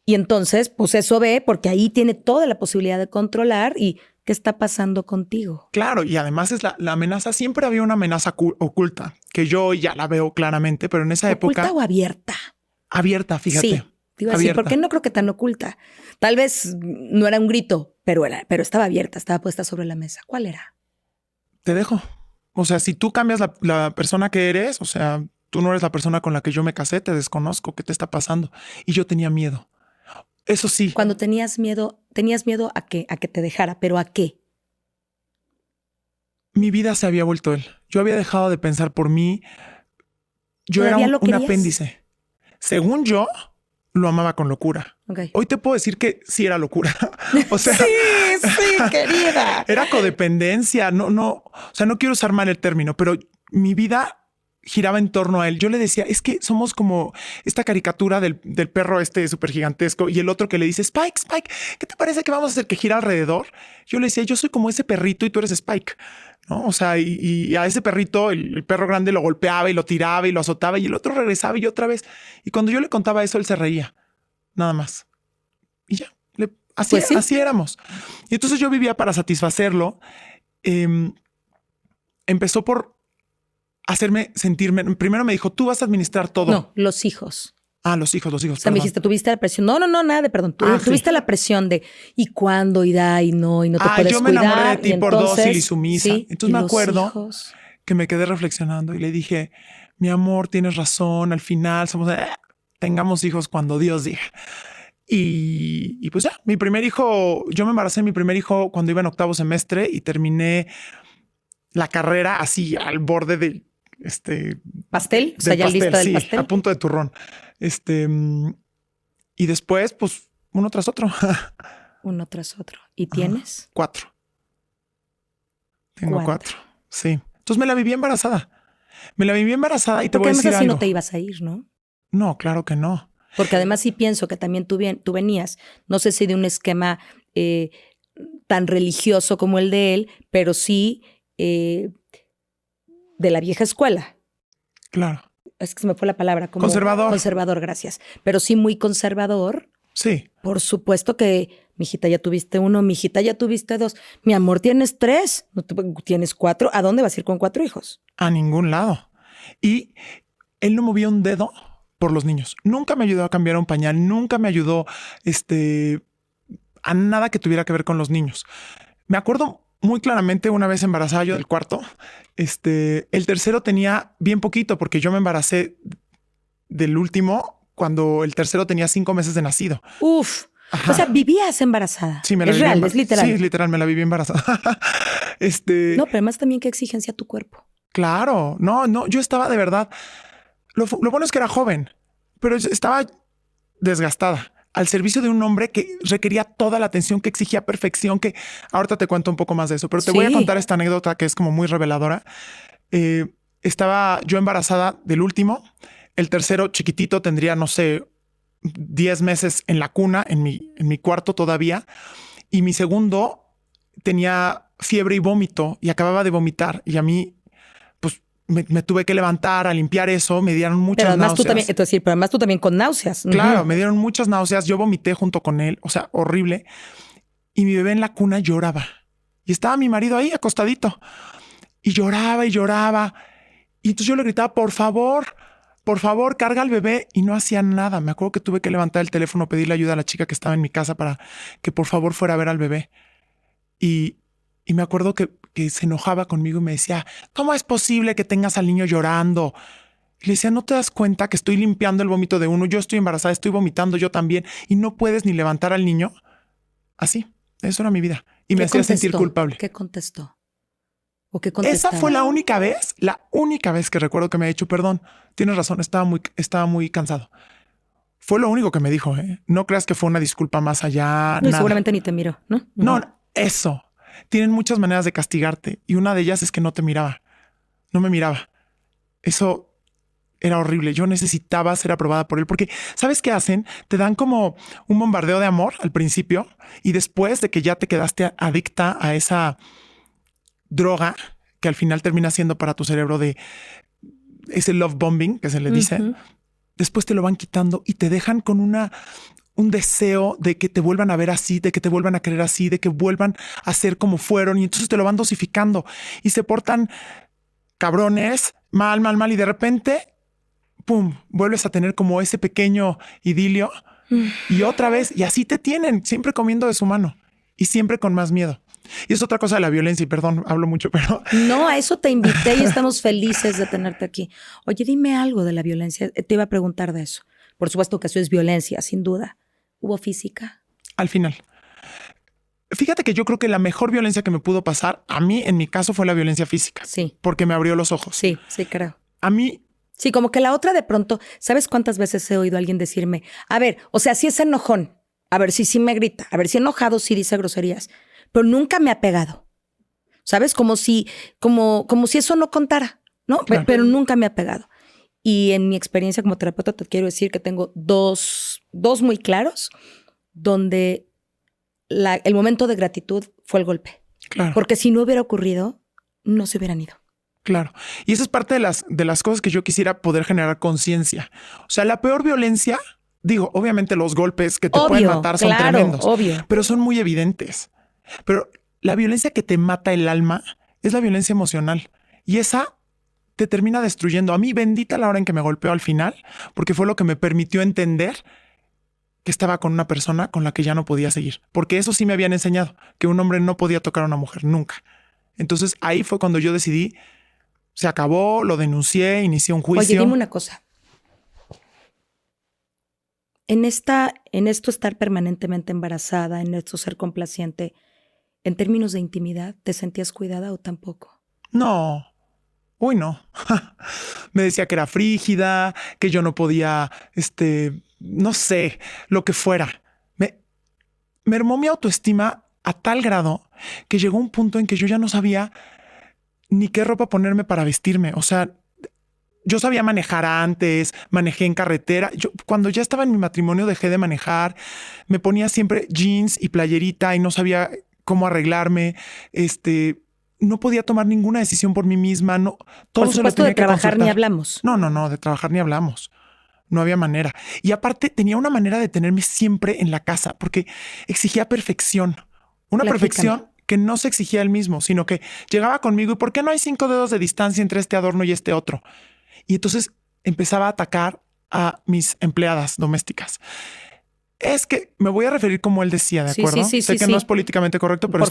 y entonces, pues eso ve, porque ahí tiene toda la posibilidad de controlar y ¿qué está pasando contigo? Claro, y además es la amenaza, siempre había una amenaza oculta, que yo ya la veo claramente, pero en esa ¿Oculta época o abierta? abierta, fíjate. Sí, te iba a decir, abierta. ¿por qué no creo que tan oculta? Tal vez no era un grito, pero estaba abierta, estaba puesta sobre la mesa. ¿Cuál era? Te dejo. O sea, si tú cambias la persona que eres, o sea, tú no eres la persona con la que yo me casé, te desconozco, ¿qué te está pasando? Y yo tenía miedo. Eso sí. Cuando tenías miedo a que te dejara, pero ¿a qué? Mi vida se había vuelto él. Yo había dejado de pensar por mí. Yo era ¿Todavía lo un querías? apéndice. Según yo, lo amaba con locura. Okay. Hoy te puedo decir que sí era locura. O sea, sí, querida. era codependencia. O sea, no quiero usar mal el término, pero mi vida giraba en torno a él. Yo le decía, es que somos como esta caricatura del perro súper gigantesco y el otro que le dice, Spike, ¿qué te parece que vamos a hacer que gira alrededor? Yo le decía, yo soy como ese perrito y tú eres Spike, ¿no? O sea, y a ese perrito, el perro grande lo golpeaba y lo tiraba y lo azotaba y el otro regresaba y otra vez. Y cuando yo le contaba eso, él se reía, nada más. Y ya, así éramos. Y entonces yo vivía para satisfacerlo. Empezó por hacerme sentirme. Primero me dijo, tú vas a administrar todo. No, los hijos. Ah, los hijos. O sea, me perdón. dijiste, tuviste la presión. No, nada de perdón. Tuviste sí. la presión de ¿y cuándo? Y da, y no te puedes yo me cuidar. enamoré de ti y por entonces, dócil y sumisa. Sí, Entonces y me los acuerdo hijos. que me quedé reflexionando y le dije, mi amor, tienes razón. Al final tengamos hijos cuando Dios diga. Y pues ya, mi primer hijo, yo me embaracé de mi primer hijo cuando iba en octavo semestre y terminé la carrera así al borde de ¿Pastel? O sea, del ya pastel, lista del sí, pastel. a punto de turrón. Y después, pues, uno tras otro. Uno tras otro. ¿Y tienes? 4. Tengo 4. Sí. Entonces me la viví embarazada. Y te voy a además decir así algo. no te ibas a ir, ¿no? No, claro que no. Porque además sí pienso que también tú venías, no sé si de un esquema tan religioso como el de él, pero sí de la vieja escuela. Claro. Es que se me fue la palabra. Como Conservador. Conservador, gracias. Pero sí muy conservador. Sí. Por supuesto que, mijita, ya tuviste 1, mijita, ya tuviste 2. Mi amor, tienes 3, no tienes 4. ¿A dónde vas a ir con 4 hijos? A ningún lado. Y él no movía un dedo por los niños. Nunca me ayudó a cambiar un pañal. Nunca me ayudó a nada que tuviera que ver con los niños. Me acuerdo muy claramente una vez embarazada yo del cuarto. El tercero tenía bien poquito porque yo me embaracé del último cuando el tercero tenía 5 meses de nacido. Uf. Ajá. O sea, vivías embarazada. Sí, me la es viví real, es literal. Sí, literal, me la viví embarazada. No, pero además también qué exigencia tu cuerpo. Claro, no, yo estaba de verdad. Lo bueno es que era joven, pero estaba desgastada al servicio de un hombre que requería toda la atención, que exigía perfección, que ahorita te cuento un poco más de eso, pero te voy a contar esta anécdota que es como muy reveladora. Estaba yo embarazada del último, el tercero chiquitito tendría, no sé, 10 meses en la cuna, en mi cuarto todavía, y mi segundo tenía fiebre y vómito y acababa de vomitar y a mí pues me tuve que levantar a limpiar eso, me dieron muchas náuseas. Pero además tú también con náuseas. Claro, me dieron muchas náuseas, yo vomité junto con él, o sea, horrible. Y mi bebé en la cuna lloraba. Y estaba mi marido ahí acostadito. Y lloraba y lloraba. Y entonces yo le gritaba, por favor, carga al bebé. Y no hacía nada. Me acuerdo que tuve que levantar el teléfono, pedirle ayuda a la chica que estaba en mi casa para que por favor fuera a ver al bebé. Y me acuerdo que se enojaba conmigo y me decía, ¿cómo es posible que tengas al niño llorando? Y le decía, ¿no te das cuenta que estoy limpiando el vómito de uno? Yo estoy embarazada, estoy vomitando yo también. Y no puedes ni levantar al niño. Así, eso era mi vida. Y me hacía sentir culpable. ¿Qué contestó? ¿O qué contestaba? Esa fue la única vez que recuerdo que me ha dicho, perdón, tienes razón, estaba muy cansado. Fue lo único que me dijo, ¿eh? No creas que fue una disculpa más allá. No, nada. seguramente ni te miró, ¿no? No, eso. Tienen muchas maneras de castigarte y una de ellas es que no te miraba. No me miraba. Eso era horrible. Yo necesitaba ser aprobada por él porque ¿sabes qué hacen? Te dan como un bombardeo de amor al principio y después de que ya te quedaste adicta a esa droga que al final termina siendo para tu cerebro de ese love bombing que se le dice, después te lo van quitando y te dejan con un deseo de que te vuelvan a ver así, de que te vuelvan a querer así, de que vuelvan a ser como fueron y entonces te lo van dosificando y se portan cabrones, mal y de repente, pum, vuelves a tener como ese pequeño idilio y otra vez, y así te tienen, siempre comiendo de su mano y siempre con más miedo. Y es otra cosa de la violencia, y perdón, hablo mucho, pero... No, a eso te invité y estamos felices de tenerte aquí. Oye, dime algo de la violencia. Te iba a preguntar de eso. Por supuesto que eso es violencia, sin duda. ¿Hubo física? Al final. Fíjate que yo creo que la mejor violencia que me pudo pasar a mí, en mi caso, fue la violencia física. Sí. Porque me abrió los ojos. Sí, creo. A mí... Sí, como que la otra de pronto, ¿sabes cuántas veces he oído a alguien decirme, a ver, o sea, si es enojón, a ver si sí me grita, a ver si enojado sí dice groserías, pero nunca me ha pegado? ¿Sabes? Como si eso no contara, ¿no? Claro. Pero nunca me ha pegado. Y en mi experiencia como terapeuta te quiero decir que tengo dos muy claros donde el momento de gratitud fue el golpe. Claro. Porque si no hubiera ocurrido, no se hubieran ido. Claro. Y esa es parte de las cosas que yo quisiera poder generar conciencia. O sea, la peor violencia, digo, obviamente los golpes que te pueden matar son tremendos, pero son muy evidentes. Pero la violencia que te mata el alma es la violencia emocional y esa te termina destruyendo. A mí, bendita la hora en que me golpeó al final, porque fue lo que me permitió entender que estaba con una persona con la que ya no podía seguir. Porque eso sí me habían enseñado, que un hombre no podía tocar a una mujer, nunca. Entonces ahí fue cuando yo decidí, se acabó, lo denuncié, inicié un juicio. Oye, dime una cosa. En esto estar permanentemente embarazada, en esto ser complaciente, en términos de intimidad, ¿te sentías cuidada o tampoco? No. Uy, no. Me decía que era frígida, que yo no podía, no sé, lo que fuera. Me mermó mi autoestima a tal grado que llegó un punto en que yo ya no sabía ni qué ropa ponerme para vestirme. O sea, yo sabía manejar antes, manejé en carretera. Cuando ya estaba en mi matrimonio dejé de manejar. Me ponía siempre jeans y playerita y no sabía cómo arreglarme. No podía tomar ninguna decisión por mí misma. No, todo por supuesto, de trabajar ni hablamos. No, de trabajar ni hablamos. No había manera. Y aparte tenía una manera de tenerme siempre en la casa porque exigía perfección. Una perfección que no se exigía él mismo, sino que llegaba conmigo y ¿por qué no hay 5 dedos de distancia entre este adorno y este otro? Y entonces empezaba a atacar a mis empleadas domésticas. Es que me voy a referir como él decía, ¿de acuerdo? Sé que no es políticamente correcto, pero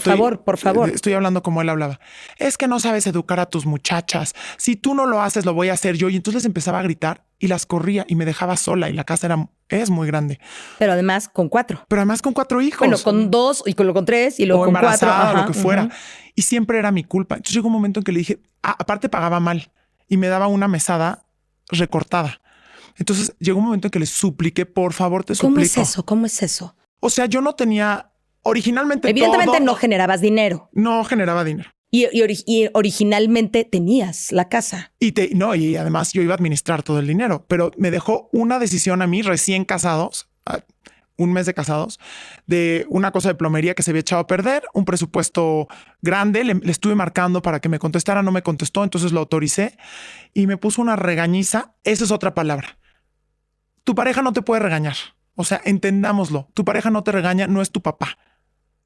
por favor. Estoy hablando como él hablaba. Es que no sabes educar a tus muchachas. Si tú no lo haces, lo voy a hacer yo. Y entonces les empezaba a gritar y las corría y me dejaba sola y la casa era Es muy grande. Pero además con 4. Pero además con 4 hijos. Bueno, con 2 y con 3 y luego o con 4. embarazada, lo que fuera. Y siempre era mi culpa. Entonces llegó un momento en que le dije, aparte pagaba mal y me daba una mesada recortada. Entonces llegó un momento en que le supliqué, por favor, te suplico. ¿Cómo es eso? ¿Cómo es eso? O sea, yo no tenía originalmente. Evidentemente no generabas dinero. No generaba dinero. Y originalmente tenías la casa. Y además yo iba a administrar todo el dinero, pero me dejó una decisión a mí, recién casados, un mes de casados, de una cosa de plomería que se había echado a perder, un presupuesto grande, le estuve marcando para que me contestara, no me contestó, entonces lo autoricé y me puso una regañiza. Esa es otra palabra. Tu pareja no te puede regañar. O sea, entendámoslo. Tu pareja no te regaña, no es tu papá.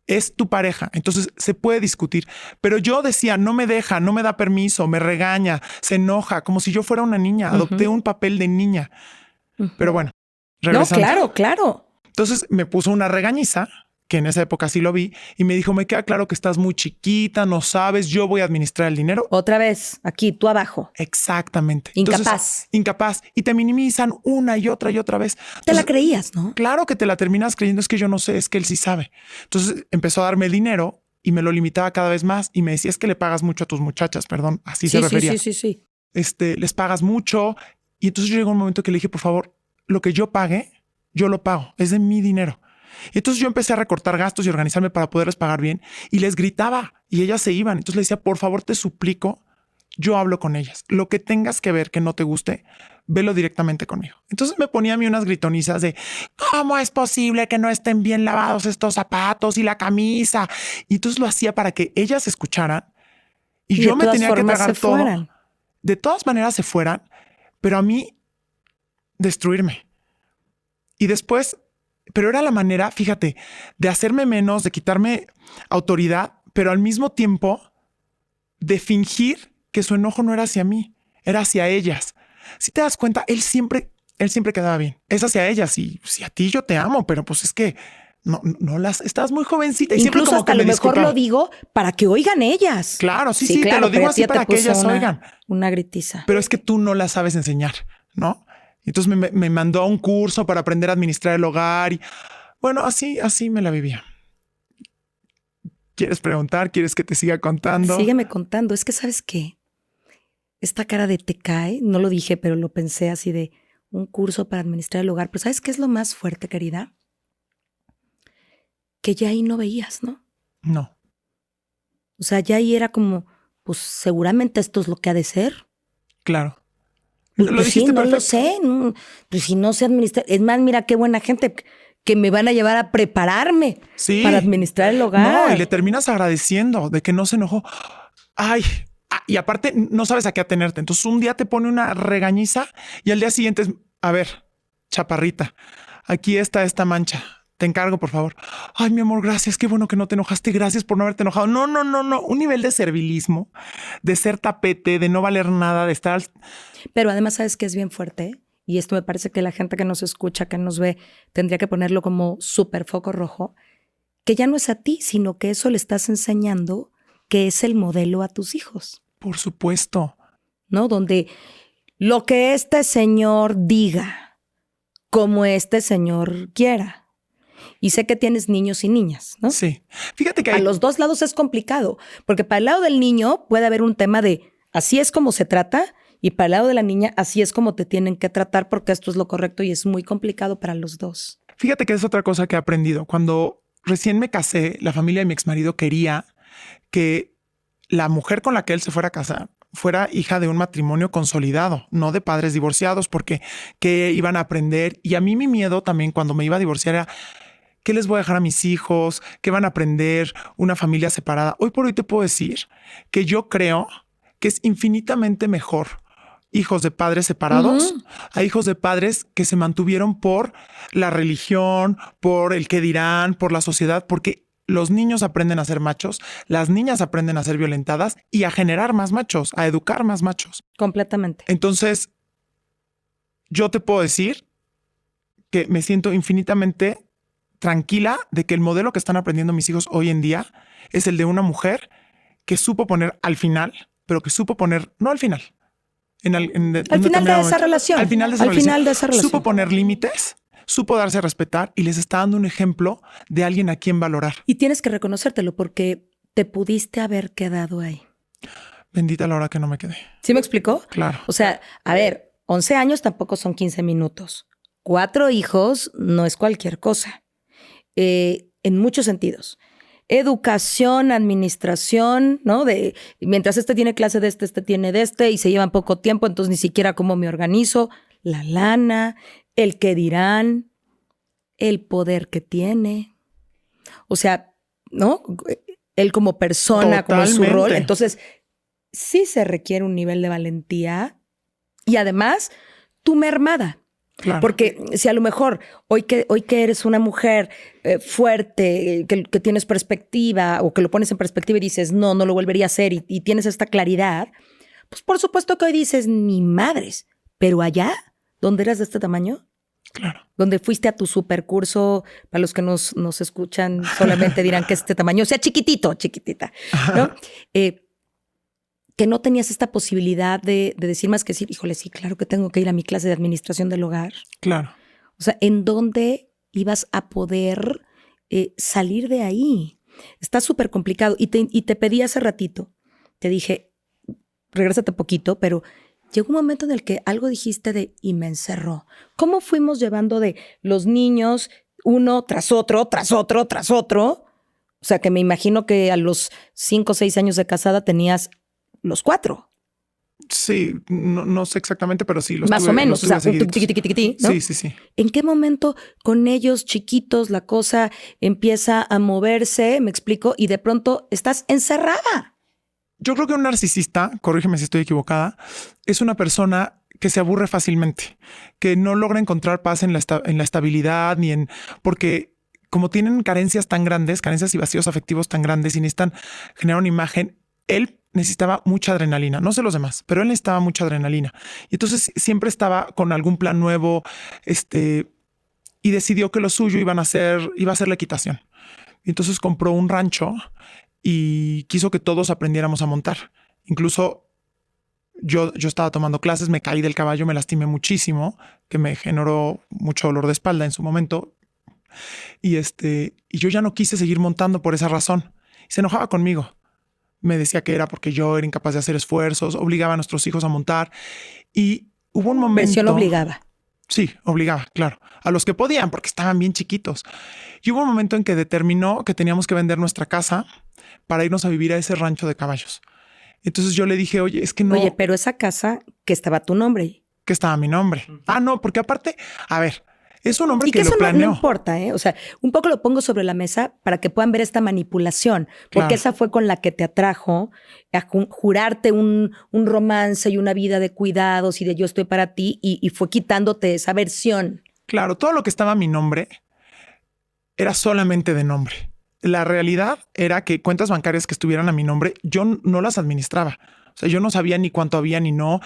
Es tu pareja, entonces se puede discutir. Pero yo decía, no me deja, no me da permiso, me regaña, se enoja, como si yo fuera una niña. Adopté un papel de niña. Pero bueno, regresando. No, claro. Entonces me puso una regañiza, que en esa época sí lo vi, y me dijo, me queda claro que estás muy chiquita, no sabes, yo voy a administrar el dinero. Otra vez, aquí, tú abajo. Exactamente. Incapaz. Entonces, incapaz. Y te minimizan una y otra vez. Entonces, te la creías, ¿no? Claro que te la terminas creyendo, es que yo no sé, es que él sí sabe. Entonces empezó a darme dinero y me lo limitaba cada vez más y me decía, es que le pagas mucho a tus muchachas, perdón, así se refería. Sí. Les pagas mucho. Y entonces llegó un momento que le dije, por favor, lo que yo pague, yo lo pago, es de mi dinero. Y entonces yo empecé a recortar gastos y organizarme para poderles pagar bien y les gritaba y ellas se iban. Entonces le decía, por favor, te suplico, yo hablo con ellas. Lo que tengas que ver que no te guste, velo directamente conmigo. Entonces me ponía a mí unas gritonizas de ¿cómo es posible que no estén bien lavados estos zapatos y la camisa? Y entonces lo hacía para que ellas escucharan y yo me tenía que tragar todo. Fueran. De todas maneras se fueran, pero a mí destruirme. Y después, pero era la manera, fíjate, de hacerme menos, de quitarme autoridad, pero al mismo tiempo de fingir que su enojo no era hacia mí, era hacia ellas. Si te das cuenta, él siempre quedaba bien. Es hacia ellas y si a ti yo te amo, pero pues es que no las estás muy jovencita. Y incluso siempre como hasta que lo mejor lo digo para que oigan ellas. Claro, sí, claro, te lo digo así para que ellas oigan. Una gritiza. Pero es que tú no las sabes enseñar, ¿no? Entonces me mandó a un curso para aprender a administrar el hogar y bueno, así me la vivía. ¿Quieres preguntar? ¿Quieres que te siga contando? Sígueme contando. Es que ¿sabes qué? Esta cara de te cae, no lo dije, pero lo pensé así de un curso para administrar el hogar. Pero ¿sabes qué es lo más fuerte, querida? Que ya ahí no veías, ¿no? No. O sea, ya ahí era como, pues seguramente esto es lo que ha de ser. Claro. Pues sí, no lo sé. No, pues si no sé administrar. Es más, mira qué buena gente que me van a llevar a prepararme para administrar el hogar. No, y le terminas agradeciendo de que no se enojó. Ay, y aparte no sabes a qué atenerte. Entonces un día te pone una regañiza y al día siguiente es, a ver, chaparrita, aquí está esta mancha. Te encargo, por favor. Ay, mi amor, gracias. Qué bueno que no te enojaste. Gracias por no haberte enojado. No. Un nivel de servilismo, de ser tapete, de no valer nada, de estar... Pero además, ¿sabes qué es bien fuerte? Y esto me parece que la gente que nos escucha, que nos ve, tendría que ponerlo como súper foco rojo, que ya no es a ti, sino que eso le estás enseñando que es el modelo a tus hijos. Por supuesto. ¿No? Donde lo que este señor diga, como este señor quiera. Y sé que tienes niños y niñas, ¿no? Sí. Fíjate que a los dos lados es complicado, porque para el lado del niño puede haber un tema de así es como se trata y para el lado de la niña así es como te tienen que tratar porque esto es lo correcto y es muy complicado para los dos. Fíjate que es otra cosa que he aprendido. Cuando recién me casé, la familia de mi exmarido quería que la mujer con la que él se fuera a casar fuera hija de un matrimonio consolidado, no de padres divorciados, porque que iban a aprender. Y a mí mi miedo también cuando me iba a divorciar era ¿qué les voy a dejar a mis hijos? ¿Qué van a aprender? Una familia separada. Hoy por hoy te puedo decir que yo creo que es infinitamente mejor hijos de padres separados a hijos de padres que se mantuvieron por la religión, por el qué dirán, por la sociedad, porque los niños aprenden a ser machos, las niñas aprenden a ser violentadas y a generar más machos, a educar más machos. Completamente. Entonces, yo te puedo decir que me siento infinitamente tranquila de que el modelo que están aprendiendo mis hijos hoy en día es el de una mujer que supo poner al final, pero que supo poner, no al final, al final de esa relación. Al final de esa relación. Supo poner límites, supo darse a respetar y les está dando un ejemplo de alguien a quien valorar. Y tienes que reconocértelo porque te pudiste haber quedado ahí. Bendita la hora que no me quedé. ¿Sí me explicó? Claro. O sea, a ver, 11 años tampoco son 15 minutos. 4 hijos no es cualquier cosa. En muchos sentidos. Educación, administración, ¿no? Mientras este tiene clase de este tiene de este y se llevan poco tiempo, entonces ni siquiera cómo me organizo. La lana, el qué dirán, el poder que tiene. O sea, ¿no? Él como persona, como su rol. Entonces, sí se requiere un nivel de valentía y además tu mermada. Claro. Porque si a lo mejor hoy que eres una mujer fuerte, que tienes perspectiva o que lo pones en perspectiva y dices, no lo volvería a hacer y tienes esta claridad, pues por supuesto que hoy dices, ni madres. Pero allá, donde eras de este tamaño, claro, donde fuiste a tu supercurso, para los que nos escuchan solamente dirán que es este tamaño, o sea, chiquitita, ¿no? Que no tenías esta posibilidad de decir más que decir, híjole, sí, claro que tengo que ir a mi clase de administración del hogar. Claro. O sea, ¿en dónde ibas a poder salir de ahí? Está súper complicado. Y te pedí hace ratito, te dije, regrésate poquito, pero llegó un momento en el que algo dijiste y me encerró. ¿Cómo fuimos llevando de los niños uno tras otro? O sea, que me imagino que a los 5 o 6 años de casada tenías los 4. Sí, no sé exactamente, pero sí. Más o menos, o sea, tiqui, ¿no? Sí. ¿En qué momento con ellos chiquitos la cosa empieza a moverse, me explico, y de pronto estás encerrada? Yo creo que un narcisista, corrígeme si estoy equivocada, es una persona que se aburre fácilmente, que no logra encontrar paz en la estabilidad porque como tienen carencias tan grandes, carencias y vacíos afectivos tan grandes y necesitan generar una imagen, él necesitaba mucha adrenalina, no sé los demás, pero él necesitaba mucha adrenalina. Y entonces siempre estaba con algún plan nuevo, y decidió que lo suyo iba a ser la equitación. Y entonces compró un rancho y quiso que todos aprendiéramos a montar. Incluso yo estaba tomando clases, me caí del caballo, me lastimé muchísimo, que me generó mucho dolor de espalda en su momento. Y yo ya no quise seguir montando por esa razón. Y se enojaba conmigo. Me decía que era porque yo era incapaz de hacer esfuerzos, obligaba a nuestros hijos a montar. Y hubo un momento... Versión obligaba. Sí, obligaba, claro. A los que podían, porque estaban bien chiquitos. Y hubo un momento en que determinó que teníamos que vender nuestra casa para irnos a vivir a ese rancho de caballos. Entonces yo le dije, oye, es que no... Oye, pero esa casa que estaba tu nombre. Que estaba mi nombre. No, porque aparte, a ver... Es un hombre y que lo eso planeó. No importa, ¿eh? O sea, un poco lo pongo sobre la mesa para que puedan ver esta manipulación, porque claro, esa fue con la que te atrajo a jurarte un romance y una vida de cuidados y de yo estoy para ti y fue quitándote esa versión. Claro, todo lo que estaba a mi nombre era solamente de nombre. La realidad era que cuentas bancarias que estuvieran a mi nombre, yo no las administraba. O sea, yo no sabía ni cuánto había ni no,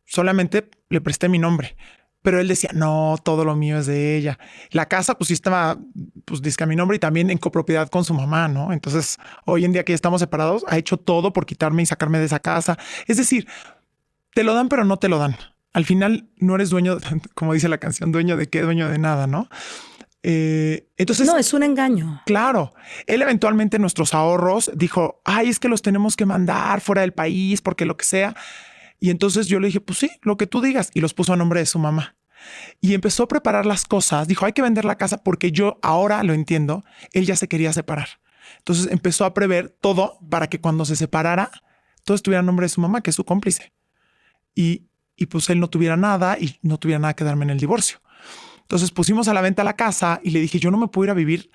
solamente le presté mi nombre. Pero él decía, no, todo lo mío es de ella. La casa, pues sí estaba, pues dice a mi nombre y también en copropiedad con su mamá, ¿no? Entonces, hoy en día que ya estamos separados, ha hecho todo por quitarme y sacarme de esa casa. Es decir, te lo dan, pero no te lo dan. Al final no eres dueño, como dice la canción, dueño de qué, dueño de nada, ¿no? Entonces... No, es un engaño. Claro. Él eventualmente nuestros ahorros dijo, es que los tenemos que mandar fuera del país porque lo que sea. Y entonces yo le dije, pues sí, lo que tú digas. Y los puso a nombre de su mamá. Y empezó a preparar las cosas. Dijo, hay que vender la casa porque yo ahora lo entiendo. Él ya se quería separar. Entonces empezó a prever todo para que cuando se separara, todo estuviera a nombre de su mamá, que es su cómplice. Y pues él no tuviera nada y no tuviera nada que darme en el divorcio. Entonces pusimos a la venta la casa y le dije, yo no me puedo ir a vivir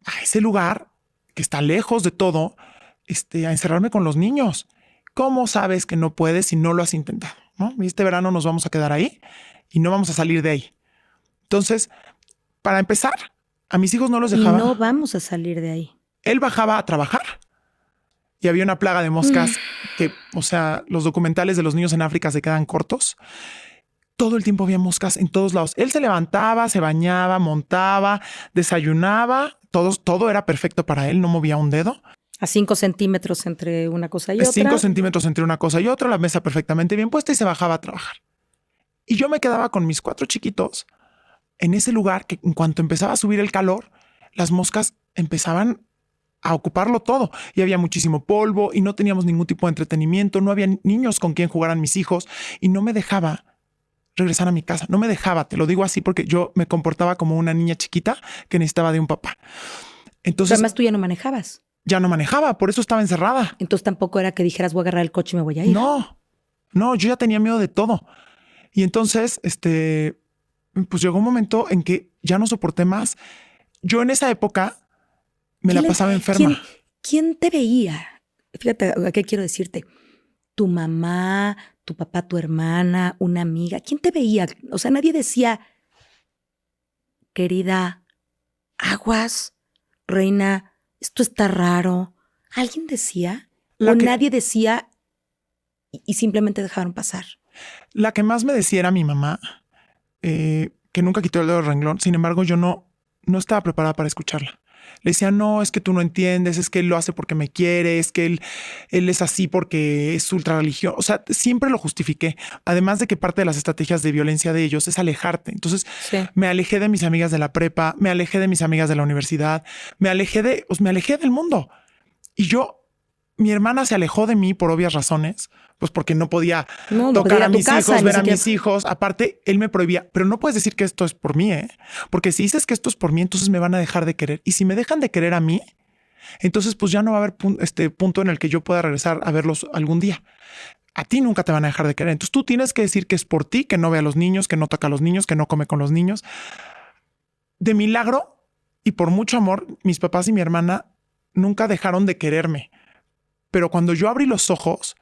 a ese lugar que está lejos de todo, a encerrarme con los niños. ¿Cómo sabes que no puedes si no lo has intentado? ¿No? Este verano nos vamos a quedar ahí y no vamos a salir de ahí. Entonces, para empezar, a mis hijos no los dejaba. Y no vamos a salir de ahí. Él bajaba a trabajar y había una plaga de moscas que, o sea, los documentales de los niños en África se quedan cortos. Todo el tiempo había moscas en todos lados. Él se levantaba, se bañaba, montaba, desayunaba. Todo era perfecto para él. No movía un dedo. A 5 centímetros entre una cosa y otra. 5 centímetros entre una cosa y otra, la mesa perfectamente bien puesta y se bajaba a trabajar. Y yo me quedaba con mis 4 chiquitos en ese lugar que en cuanto empezaba a subir el calor, las moscas empezaban a ocuparlo todo y había muchísimo polvo y no teníamos ningún tipo de entretenimiento, no había niños con quien jugaran mis hijos y no me dejaba regresar a mi casa, no me dejaba, te lo digo así porque yo me comportaba como una niña chiquita que necesitaba de un papá. Entonces, Además, tú ya no manejabas. ya no manejaba, por eso estaba encerrada. Entonces tampoco era que dijeras voy a agarrar el coche y me voy a ir. No, yo ya tenía miedo de todo. Y entonces, pues llegó un momento en que ya no soporté más. Yo en esa época me la pasaba enferma. ¿Quién te veía? Fíjate, ¿a qué quiero decirte? Tu mamá, tu papá, tu hermana, una amiga. ¿Quién te veía? O sea, nadie decía, querida, aguas, reina, esto está raro. ¿Alguien decía? Nadie decía y simplemente dejaron pasar. La que más me decía era mi mamá, que nunca quitó el dedo del renglón. Sin embargo, yo no estaba preparada para escucharla. Le decía, no, es que tú no entiendes, es que él lo hace porque me quiere, es que él es así porque es ultra religioso. O sea, siempre lo justifiqué. Además de que parte de las estrategias de violencia de ellos es alejarte. Entonces me alejé de mis amigas de la prepa, me alejé de mis amigas de la universidad, me alejé del mundo. Y mi hermana se alejó de mí por obvias razones, pues porque no podía tocar a mis hijos, ver a mis hijos. Aparte, él me prohibía, pero no puedes decir que esto es por mí, porque si dices que esto es por mí, entonces me van a dejar de querer. Y si me dejan de querer a mí, entonces pues ya no va a haber punto en el que yo pueda regresar a verlos algún día. A ti nunca te van a dejar de querer. Entonces tú tienes que decir que es por ti, que no ve a los niños, que no toca a los niños, que no come con los niños. De milagro y por mucho amor, mis papás y mi hermana nunca dejaron de quererme. Pero cuando yo abrí los ojos,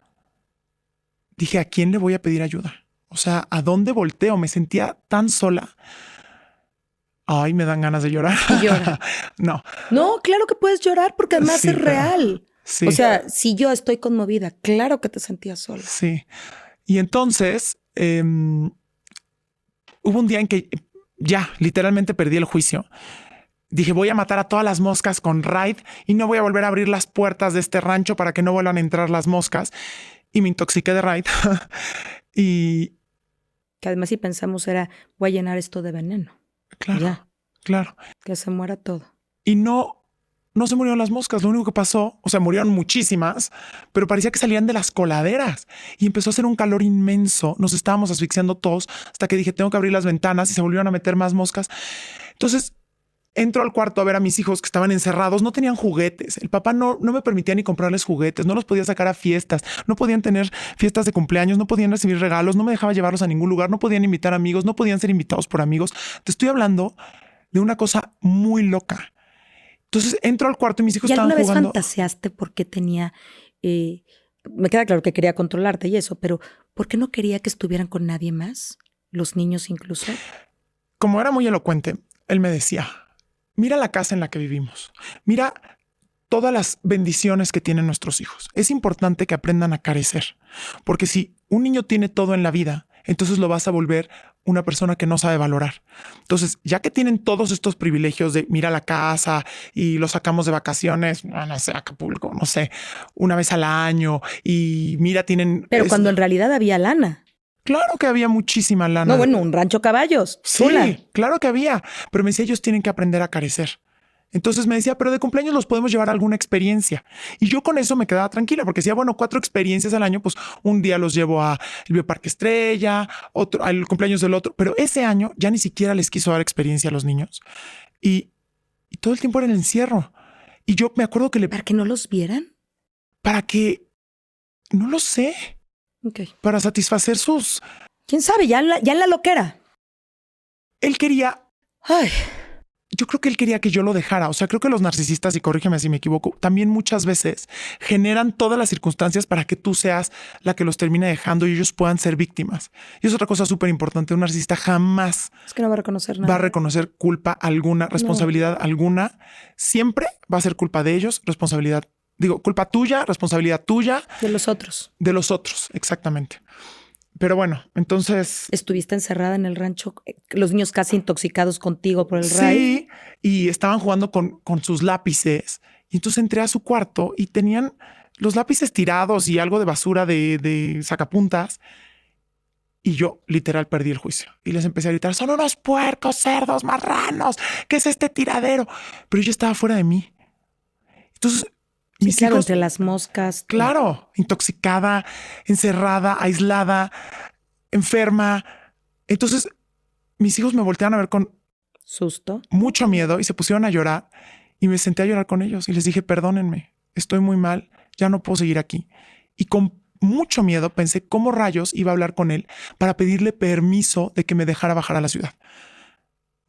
dije, ¿a quién le voy a pedir ayuda? O sea, ¿a dónde volteo? Me sentía tan sola. Ay, me dan ganas de llorar. Y llora. No, claro que puedes llorar porque además es real. Sí. O sea, si yo estoy conmovida, claro que te sentías sola. Sí. Y entonces hubo un día en que ya literalmente perdí el juicio. Dije, voy a matar a todas las moscas con Raid y no voy a volver a abrir las puertas de este rancho para que no vuelvan a entrar las moscas. Y me intoxiqué de Raid. Y que además si pensamos era, voy a llenar esto de veneno. Claro. Que se muera todo. Y no se murieron las moscas. Lo único que pasó, o sea, murieron muchísimas, pero parecía que salían de las coladeras y empezó a hacer un calor inmenso. Nos estábamos asfixiando todos hasta que dije, tengo que abrir las ventanas y se volvieron a meter más moscas. Entonces entro al cuarto a ver a mis hijos que estaban encerrados, no tenían juguetes. El papá no me permitía ni comprarles juguetes, no los podía sacar a fiestas, no podían tener fiestas de cumpleaños, no podían recibir regalos, no me dejaba llevarlos a ningún lugar, no podían invitar amigos, no podían ser invitados por amigos. Te estoy hablando de una cosa muy loca. Entonces entro al cuarto y mis hijos estaban jugando. ¿Y alguna vez fantaseaste por qué tenía... me queda claro que quería controlarte y eso, pero ¿por qué no quería que estuvieran con nadie más? Los niños incluso. Como era muy elocuente, él me decía... Mira la casa en la que vivimos. Mira todas las bendiciones que tienen nuestros hijos. Es importante que aprendan a carecer, porque si un niño tiene todo en la vida, entonces lo vas a volver una persona que no sabe valorar. Entonces, ya que tienen todos estos privilegios de mira la casa y los sacamos de vacaciones, no sé, Acapulco, no sé, una vez al año y mira, tienen... Pero cuando en realidad había lana. Claro que había muchísima lana. No, bueno, un rancho caballos. Sí, claro que había. Pero me decía, ellos tienen que aprender a carecer. Entonces me decía, pero de cumpleaños los podemos llevar a alguna experiencia. Y yo con eso me quedaba tranquila, porque decía, bueno, 4 experiencias al año, pues un día los llevo al Bioparque Estrella, otro al cumpleaños del otro. Pero ese año ya ni siquiera les quiso dar experiencia a los niños. Y todo el tiempo era el encierro. Y yo me acuerdo que ¿Para que no los vieran? Para que... No lo sé. Okay. Para satisfacer sus... ¿Quién sabe? Ya en la loquera. Él quería... Ay. Yo creo que él quería que yo lo dejara. O sea, creo que los narcisistas, y corrígeme si me equivoco, también muchas veces generan todas las circunstancias para que tú seas la que los termine dejando y ellos puedan ser víctimas. Y es otra cosa súper importante. Un narcisista jamás... Es que no va a reconocer nada. Va a reconocer culpa alguna, responsabilidad alguna. Siempre va a ser culpa de ellos, responsabilidad. Digo, culpa tuya, responsabilidad tuya. De los otros. De los otros, exactamente. Pero bueno, entonces... Estuviste encerrada en el rancho, los niños casi intoxicados contigo por el sí, raid. Sí, y estaban jugando con sus lápices. Y entonces entré a su cuarto y tenían los lápices tirados y algo de basura de sacapuntas. Y yo literal perdí el juicio y les empecé a gritar, son unos puercos, cerdos, marranos, ¿qué es este tiradero? Pero yo estaba fuera de mí. Entonces, Sí, mis claro, hijos, entre las moscas. claro, intoxicada, encerrada, aislada, enferma. Entonces, mis hijos me voltearon a ver con Susto. mucho miedo y se pusieron a llorar y me senté a llorar con ellos y les dije, perdónenme, estoy muy mal, ya no puedo seguir aquí. Y con mucho miedo pensé cómo rayos iba a hablar con él para pedirle permiso de que me dejara bajar a la ciudad.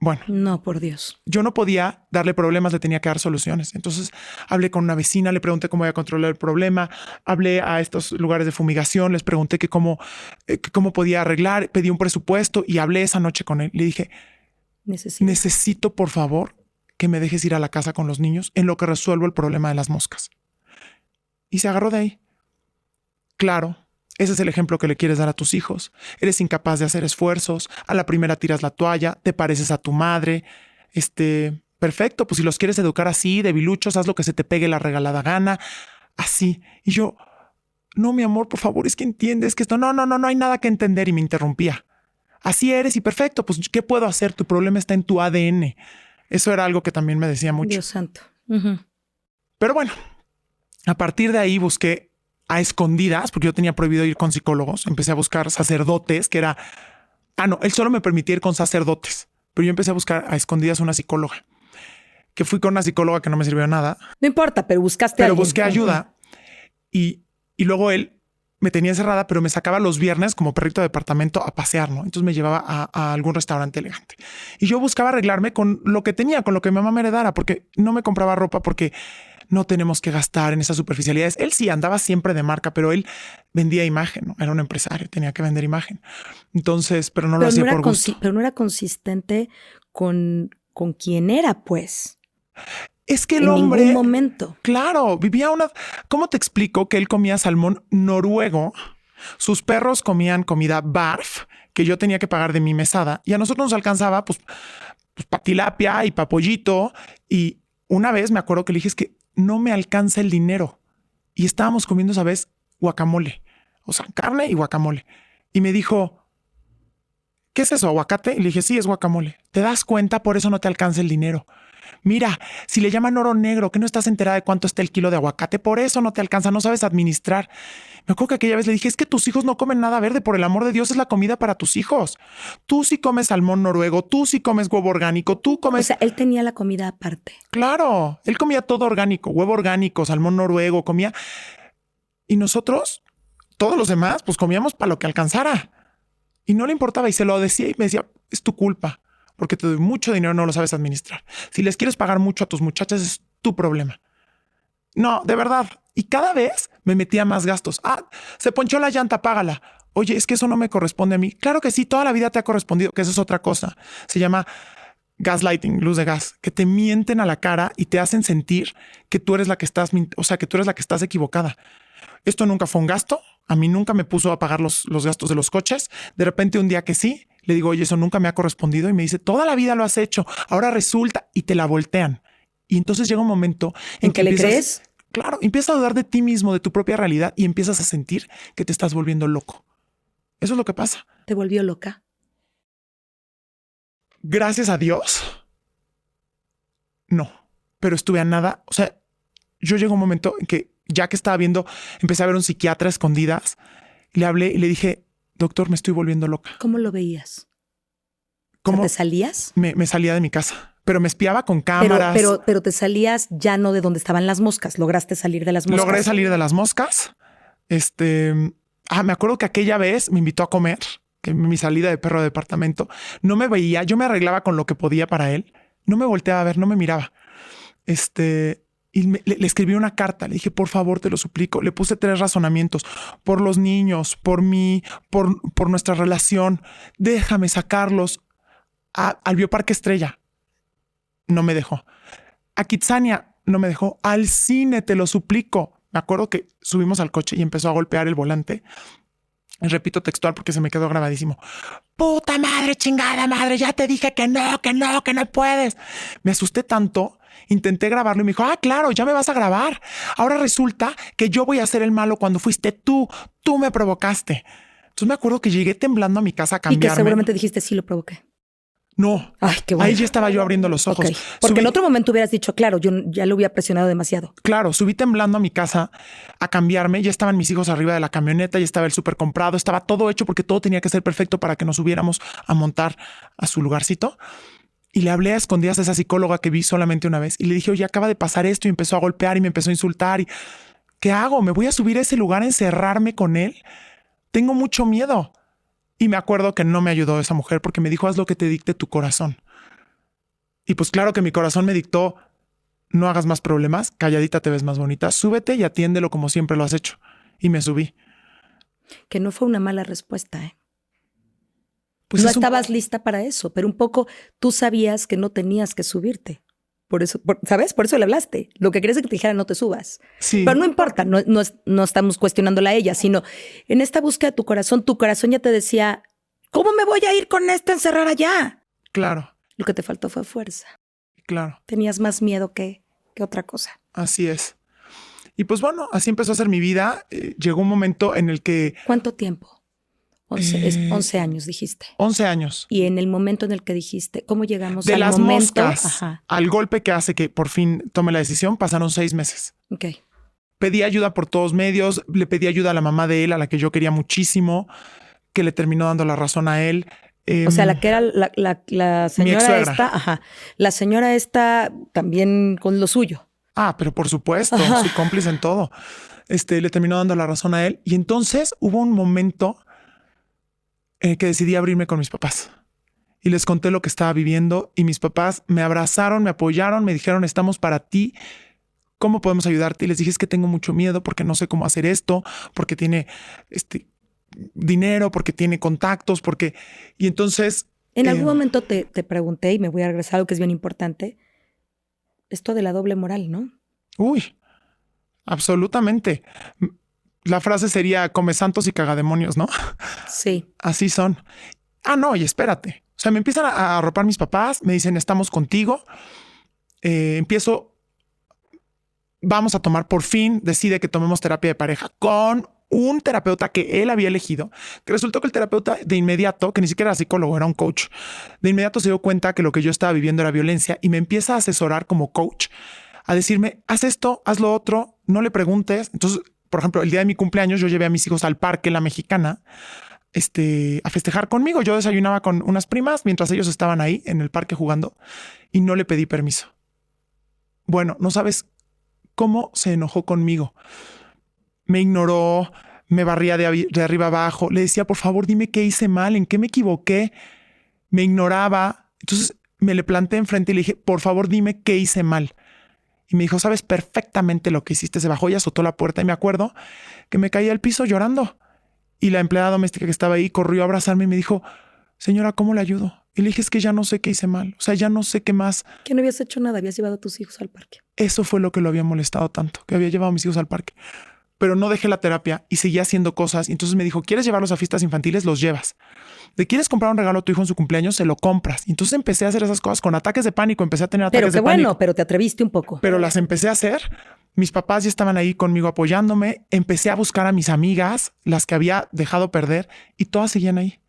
Bueno, No, por Dios. yo no podía darle problemas, le tenía que dar soluciones. Entonces hablé con una vecina, le pregunté cómo iba a controlar el problema, hablé a estos lugares de fumigación, les pregunté que cómo podía arreglar, pedí un presupuesto y hablé esa noche con él. Le dije, necesito por favor que me dejes ir a la casa con los niños en lo que resuelvo el problema de las moscas. Y se agarró de ahí. Claro, ese es el ejemplo que le quieres dar a tus hijos. Eres incapaz de hacer esfuerzos, a la primera tiras la toalla, te pareces a tu madre. Perfecto, pues si los quieres educar así, debiluchos, haz lo que se te pegue la regalada gana. Así. Y yo, no, mi amor, por favor, es que entiendes que esto, no hay nada que entender. Y me interrumpía. Así eres y perfecto, pues ¿qué puedo hacer? Tu problema está en tu ADN. Eso era algo que también me decía mucho. Dios santo. Uh-huh. Pero bueno, a partir de ahí busqué a escondidas, porque yo tenía prohibido ir con psicólogos. Empecé a buscar sacerdotes, que era... él solo me permitía ir con sacerdotes, pero yo empecé a buscar a escondidas una psicóloga, que fui con una psicóloga que no me sirvió de nada. No importa, pero buscaste Pero a alguien. busqué ayuda y luego él me tenía encerrada, pero me sacaba los viernes como perrito de departamento a pasear, ¿no? Entonces me llevaba a algún restaurante elegante. Y yo buscaba arreglarme con lo que tenía, con lo que mi mamá me heredara, porque no me compraba ropa, porque no tenemos que gastar en esas superficialidades. Él sí andaba siempre de marca, pero él vendía imagen, ¿no? Era un empresario, tenía que vender imagen. Entonces, pero no lo hacía por gusto. Pero no era consistente con quién era, pues. Es que el en hombre... ningún momento. Claro, vivía una... ¿Cómo te explico que él comía salmón noruego? Sus perros comían comida barf, que yo tenía que pagar de mi mesada. Y a nosotros nos alcanzaba, pues pa' tilapia y pa' pollito. Y una vez me acuerdo que le dije, es que no me alcanza el dinero. Y estábamos comiendo esa vez guacamole. O sea, carne y guacamole. Y me dijo, ¿qué es eso, aguacate? Y le dije, sí, es guacamole. ¿Te das cuenta? Por eso no te alcanza el dinero. Mira, si le llaman oro negro, que no estás enterada de cuánto está el kilo de aguacate, por eso no te alcanza, no sabes administrar. Me acuerdo que aquella vez le dije, es que tus hijos no comen nada verde, por el amor de Dios, es la comida para tus hijos. Tú sí comes salmón noruego, tú sí comes huevo orgánico, tú comes... O sea, él tenía la comida aparte. Claro, él comía todo orgánico, huevo orgánico, salmón noruego, comía... Y nosotros, todos los demás, pues comíamos para lo que alcanzara. Y no le importaba y se lo decía y me decía, es tu culpa. Porque te doy mucho dinero, no lo sabes administrar. Si les quieres pagar mucho a tus muchachas, es tu problema. No, de verdad. Y cada vez me metía más gastos. Se ponchó la llanta, págala. Oye, es que eso no me corresponde a mí. Claro que sí, toda la vida te ha correspondido, que eso es otra cosa. Se llama gaslighting, luz de gas, que te mienten a la cara y te hacen sentir que tú eres la que estás, que tú eres la que estás equivocada. Esto nunca fue un gasto. A mí nunca me puso a pagar los gastos de los coches. De repente un día que sí, le digo, oye, eso nunca me ha correspondido. Y me dice, toda la vida lo has hecho. Ahora resulta y te la voltean. Y entonces llega un momento en que le crees. Claro, empiezas a dudar de ti mismo, de tu propia realidad y empiezas a sentir que te estás volviendo loco. Eso es lo que pasa. ¿Te volvió loca? Gracias a Dios. No, pero estuve a nada. O sea, yo llegó un momento en que ya que estaba viendo, empecé a ver un psiquiatra a escondidas. Le hablé y le dije, doctor, me estoy volviendo loca. ¿Cómo lo veías? ¿Cómo? ¿Te salías? Me salía de mi casa, pero me espiaba con cámaras. Pero te salías ya no de donde estaban las moscas. ¿Lograste salir de las moscas? Logré salir de las moscas. Me acuerdo que aquella vez me invitó a comer, que mi salida de perro de departamento. No me veía, yo me arreglaba con lo que podía para él. No me volteaba a ver, no me miraba. Y le escribí una carta, le dije, por favor, te lo suplico. Le puse 3 razonamientos, por los niños, por mí, por nuestra relación. Déjame sacarlos al Bioparque Estrella. No me dejó. A Kitsania no me dejó. Al cine, te lo suplico. Me acuerdo que subimos al coche y empezó a golpear el volante. Y repito textual porque se me quedó grabadísimo. Puta madre, chingada madre, ya te dije que no puedes. Me asusté tanto. Intenté grabarlo y me dijo, claro, ya me vas a grabar. Ahora resulta que yo voy a ser el malo cuando fuiste tú. Tú me provocaste. Entonces me acuerdo que llegué temblando a mi casa a Y cambiarme. que seguramente dijiste, sí, lo provoqué. No. Ay, qué bueno. Ahí ya estaba yo abriendo los ojos. Ok. Porque en otro momento hubieras dicho, claro, yo ya lo hubiera presionado demasiado. Claro, subí temblando a mi casa a cambiarme. Ya estaban mis hijos arriba de la camioneta, ya estaba el súper comprado, estaba todo hecho porque todo tenía que ser perfecto para que nos subiéramos a montar a su lugarcito. Y le hablé a escondidas a esa psicóloga que vi solamente una vez y le dije, oye, acaba de pasar esto, y empezó a golpear y me empezó a insultar. ¿Qué hago? ¿Me voy a subir a ese lugar a encerrarme con él? Tengo mucho miedo. Y me acuerdo que no me ayudó esa mujer porque me dijo, haz lo que te dicte tu corazón. Y pues claro que mi corazón me dictó, no hagas más problemas, calladita te ves más bonita, súbete y atiéndelo como siempre lo has hecho. Y me subí. Que no fue una mala respuesta, ¿eh? Pues no es un- estabas lista para eso, pero un poco tú sabías que no tenías que subirte. Por eso, ¿sabes? Por eso le hablaste. Lo que querías es que te dijera no te subas. Sí. Pero no importa, no estamos cuestionándola a ella, sino en esta búsqueda de tu corazón ya te decía, ¿cómo me voy a ir con esta encerrada ya? Claro, Lo que te faltó fue fuerza. claro. Tenías más miedo que otra cosa. Así es. Y pues bueno, así empezó a ser mi vida. Llegó un momento en el que ¿Cuánto tiempo? 11 años dijiste. 11 años. Y en el momento en el que dijiste, ¿cómo llegamos De al las momento? moscas Ajá. al golpe que hace que por fin tome la decisión, pasaron 6 meses. Ok. Pedí ayuda por todos medios, le pedí ayuda a la mamá de él, a la que yo quería muchísimo, que le terminó dando la razón a él. O sea, la que era la señora exsuegra. esta, ajá. La señora esta también con lo suyo. Ah, pero por supuesto, Ajá. soy cómplice en todo. Le terminó dando la razón a él. Y entonces hubo un momento en el que decidí abrirme con mis papás. Y les conté lo que estaba viviendo y mis papás me abrazaron, me apoyaron, me dijeron, estamos para ti. ¿Cómo podemos ayudarte? Y les dije, es que tengo mucho miedo porque no sé cómo hacer esto, porque tiene dinero, porque tiene contactos, porque... Y entonces... En algún momento te pregunté, y me voy a regresar a algo que es bien importante, esto de la doble moral, ¿no? Uy, absolutamente. La frase sería, come santos y cagademonios, ¿no? Sí. Así son. Ah, no, y espérate. O sea, me empiezan a arropar mis papás, me dicen, estamos contigo. Vamos a tomar, por fin, decide que tomemos terapia de pareja con un terapeuta que él había elegido, que resultó que el terapeuta de inmediato, que ni siquiera era psicólogo, era un coach, de inmediato se dio cuenta que lo que yo estaba viviendo era violencia y me empieza a asesorar como coach, a decirme, haz esto, haz lo otro, no le preguntes. Entonces, por ejemplo, el día de mi cumpleaños yo llevé a mis hijos al Parque La Mexicana a festejar conmigo. Yo desayunaba con unas primas mientras ellos estaban ahí en el parque jugando y no le pedí permiso. Bueno, no sabes cómo se enojó conmigo. Me ignoró, me barría de arriba abajo. Le decía, por favor, dime qué hice mal, en qué me equivoqué. Me ignoraba. Entonces me le planté enfrente y le dije, por favor, dime qué hice mal. Y me dijo, sabes perfectamente lo que hiciste. Se bajó y azotó la puerta y me acuerdo que me caí al piso llorando. Y la empleada doméstica que estaba ahí corrió a abrazarme y me dijo, señora, ¿cómo le ayudo? Y le dije, es que ya no sé qué hice mal. O sea, ya no sé qué más. Que no habías hecho nada, habías llevado a tus hijos al parque. Eso fue lo que lo había molestado tanto, que había llevado a mis hijos al parque. Pero no dejé la terapia y seguía haciendo cosas. Y entonces me dijo, ¿quieres llevarlos a fiestas infantiles? Los llevas. ¿Le quieres comprar un regalo a tu hijo en su cumpleaños? Se lo compras. Y entonces empecé a hacer esas cosas con ataques de pánico. Empecé a tener ataques Pero qué de pánico. bueno, pero te atreviste un poco. Pero las empecé a hacer. Mis papás ya estaban ahí conmigo apoyándome. Empecé a buscar a mis amigas, las que había dejado perder, y todas seguían ahí,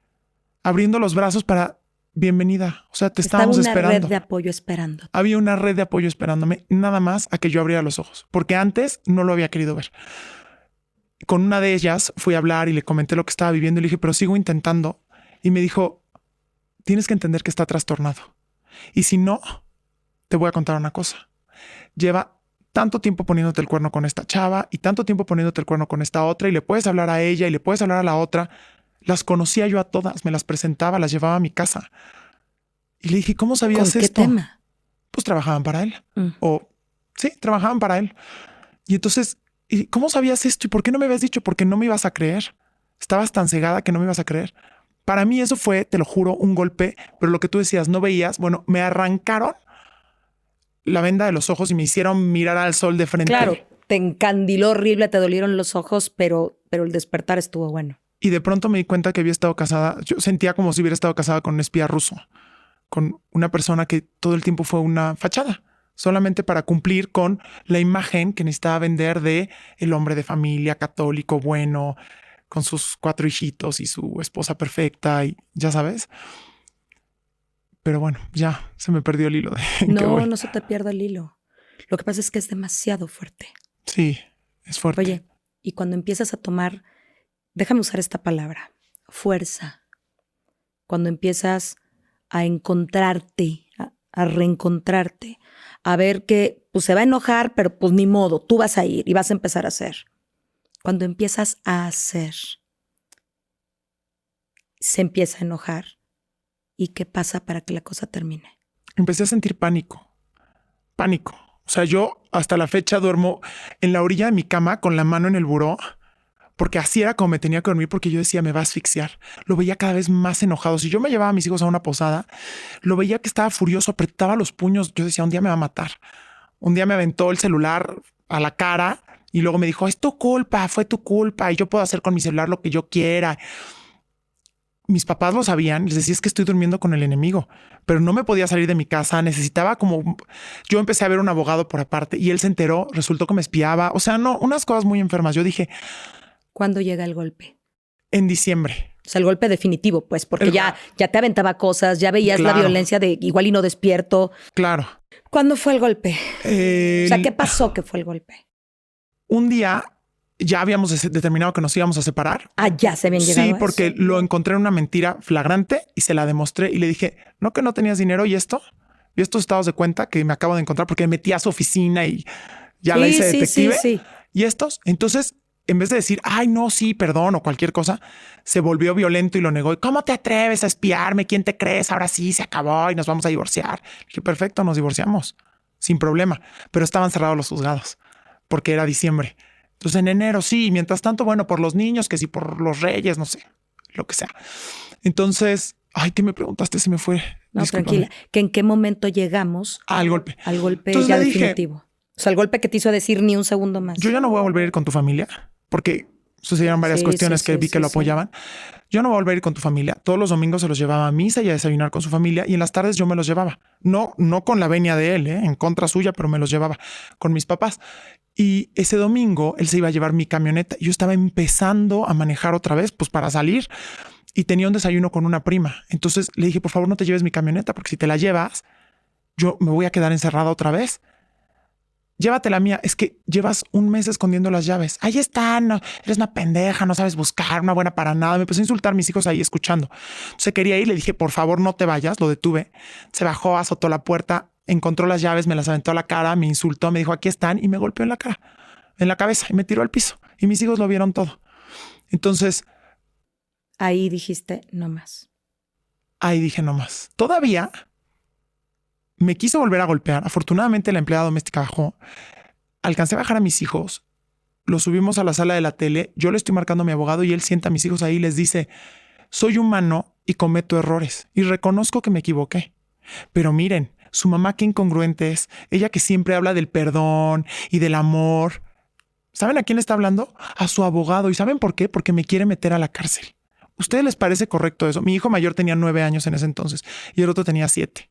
abriendo los brazos para bienvenida. O sea, te estábamos Estaba una esperando. red de apoyo esperando. Había una red de apoyo esperándome, nada más a que yo abriera los ojos, porque antes no lo había querido ver. Con una de ellas fui a hablar y le comenté lo que estaba viviendo y le dije, pero sigo intentando. Y me dijo, tienes que entender que está trastornado. Y si no, te voy a contar una cosa. Lleva tanto tiempo poniéndote el cuerno con esta chava y tanto tiempo poniéndote el cuerno con esta otra, y le puedes hablar a ella y le puedes hablar a la otra. Las conocía yo a todas, me las presentaba, las llevaba a mi casa. Y le dije, ¿cómo sabías ¿Con qué esto? tema? Pues trabajaban para él. Mm. Sí, trabajaban para él. Y entonces, ¿y cómo sabías esto? ¿Y por qué no me habías dicho? Porque no me ibas a creer. Estabas tan cegada que no me ibas a creer. Para mí eso fue, te lo juro, un golpe, pero lo que tú decías, no veías. Bueno, me arrancaron la venda de los ojos y me hicieron mirar al sol de frente. Claro, te encandiló horrible, te dolieron los ojos, pero el despertar estuvo bueno. Y de pronto me di cuenta que había estado casada. Yo sentía como si hubiera estado casada con un espía ruso, con una persona que todo el tiempo fue una fachada, solamente para cumplir con la imagen que necesitaba vender de el hombre de familia, católico, bueno, con sus 4 hijitos y su esposa perfecta y ya sabes. Pero bueno, ya se me perdió el hilo de en qué voy. No se te pierda el hilo. Lo que pasa es que es demasiado fuerte. Sí, es fuerte. Oye, y cuando empiezas a tomar, déjame usar esta palabra, fuerza. Cuando empiezas a encontrarte, a reencontrarte, a ver que pues, se va a enojar, pero pues ni modo, tú vas a ir y vas a empezar a hacer. Cuando empiezas a hacer, se empieza a enojar. ¿Y qué pasa para que la cosa termine? Empecé a sentir pánico. Pánico. O sea, yo hasta la fecha duermo en la orilla de mi cama con la mano en el buró, porque así era como me tenía que dormir, porque yo decía, me va a asfixiar. Lo veía cada vez más enojado. Si yo me llevaba a mis hijos a una posada, lo veía que estaba furioso, apretaba los puños. Yo decía, un día me va a matar. Un día me aventó el celular a la cara y luego me dijo, es tu culpa, fue tu culpa y yo puedo hacer con mi celular lo que yo quiera. Mis papás lo sabían, les decía es que estoy durmiendo con el enemigo, pero no me podía salir de mi casa, necesitaba como... Yo empecé a ver un abogado por aparte y él se enteró, resultó que me espiaba, o sea, no, unas cosas muy enfermas. Yo dije... ¿Cuándo llega el golpe? En diciembre. O sea, el golpe definitivo, pues, porque ya te aventaba cosas, ya veías la violencia de igual y no despierto. Claro. ¿Cuándo fue el golpe? O sea, ¿qué pasó que fue el golpe? Un día... Ya habíamos determinado que nos íbamos a separar. Ah, ya se habían llegado. Sí, porque lo encontré en una mentira flagrante y se la demostré y le dije, no que no tenías dinero y esto, y estos estados de cuenta que me acabo de encontrar porque me metí a su oficina y ya la hice detective. Sí. Y estos, entonces, en vez de decir, ay, no, sí, perdón o cualquier cosa, se volvió violento y lo negó. ¿Y cómo te atreves a espiarme? ¿Quién te crees? Ahora sí, se acabó y nos vamos a divorciar. Le dije, perfecto, nos divorciamos sin problema, pero estaban cerrados los juzgados porque era diciembre. Entonces en enero sí, mientras tanto, bueno, por los niños, que sí por los reyes, no sé, lo que sea. Entonces, ay, ¿qué me preguntaste? Se me fue. No, Discúlpame. tranquila. ¿Que en qué momento llegamos al golpe? Al golpe Entonces ya le dije, definitivo. O sea, el golpe que te hizo decir ni un segundo más. Yo ya no voy a volver a ir con tu familia porque sucedieron varias cuestiones que vi que lo apoyaban. Yo no voy a volver a ir con tu familia. Todos los domingos se los llevaba a misa y a desayunar con su familia y en las tardes yo me los llevaba. No con la venia de él, en contra suya, pero me los llevaba con mis papás. Y ese domingo él se iba a llevar mi camioneta. Yo estaba empezando a manejar otra vez, pues para salir y tenía un desayuno con una prima. Entonces le dije, por favor, no te lleves mi camioneta porque si te la llevas, yo me voy a quedar encerrada otra vez. Llévate la mía. Es que llevas un mes escondiendo las llaves. Ahí están. No, eres una pendeja. No sabes buscar, una buena para nada. Me empezó a insultar a mis hijos ahí escuchando. Se quería ir. Le dije, por favor, no te vayas. Lo detuve. Se bajó, azotó la puerta, encontró las llaves, me las aventó a la cara, me insultó, me dijo, aquí están y me golpeó en la cara, en la cabeza y me tiró al piso. Y mis hijos lo vieron todo. Entonces... Ahí dijiste, no más. Ahí dije, no más. Todavía... me quiso volver a golpear. Afortunadamente la empleada doméstica bajó. Alcancé a bajar a mis hijos. Los subimos a la sala de la tele. Yo le estoy marcando a mi abogado y él sienta a mis hijos ahí y les dice, soy humano y cometo errores y reconozco que me equivoqué. Pero miren, su mamá qué incongruente es. Ella que siempre habla del perdón y del amor. ¿Saben a quién le está hablando? A su abogado. ¿Y saben por qué? Porque me quiere meter a la cárcel. ¿Ustedes les parece correcto eso? Mi hijo mayor tenía 9 años en ese entonces y el otro tenía 7.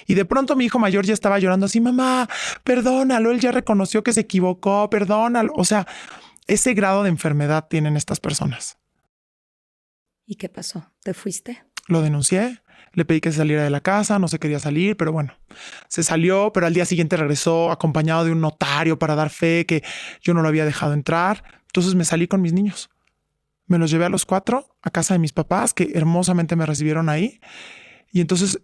Y de pronto mi hijo mayor ya estaba llorando así, mamá, perdónalo, él ya reconoció que se equivocó, perdónalo. O sea, ese grado de enfermedad tienen estas personas. ¿Y qué pasó? ¿Te fuiste? Lo denuncié, le pedí que se saliera de la casa, no se quería salir, pero bueno, se salió, pero al día siguiente regresó acompañado de un notario para dar fe que yo no lo había dejado entrar. Entonces me salí con mis niños. Me los llevé a los 4 a casa de mis papás, que hermosamente me recibieron ahí. Y entonces...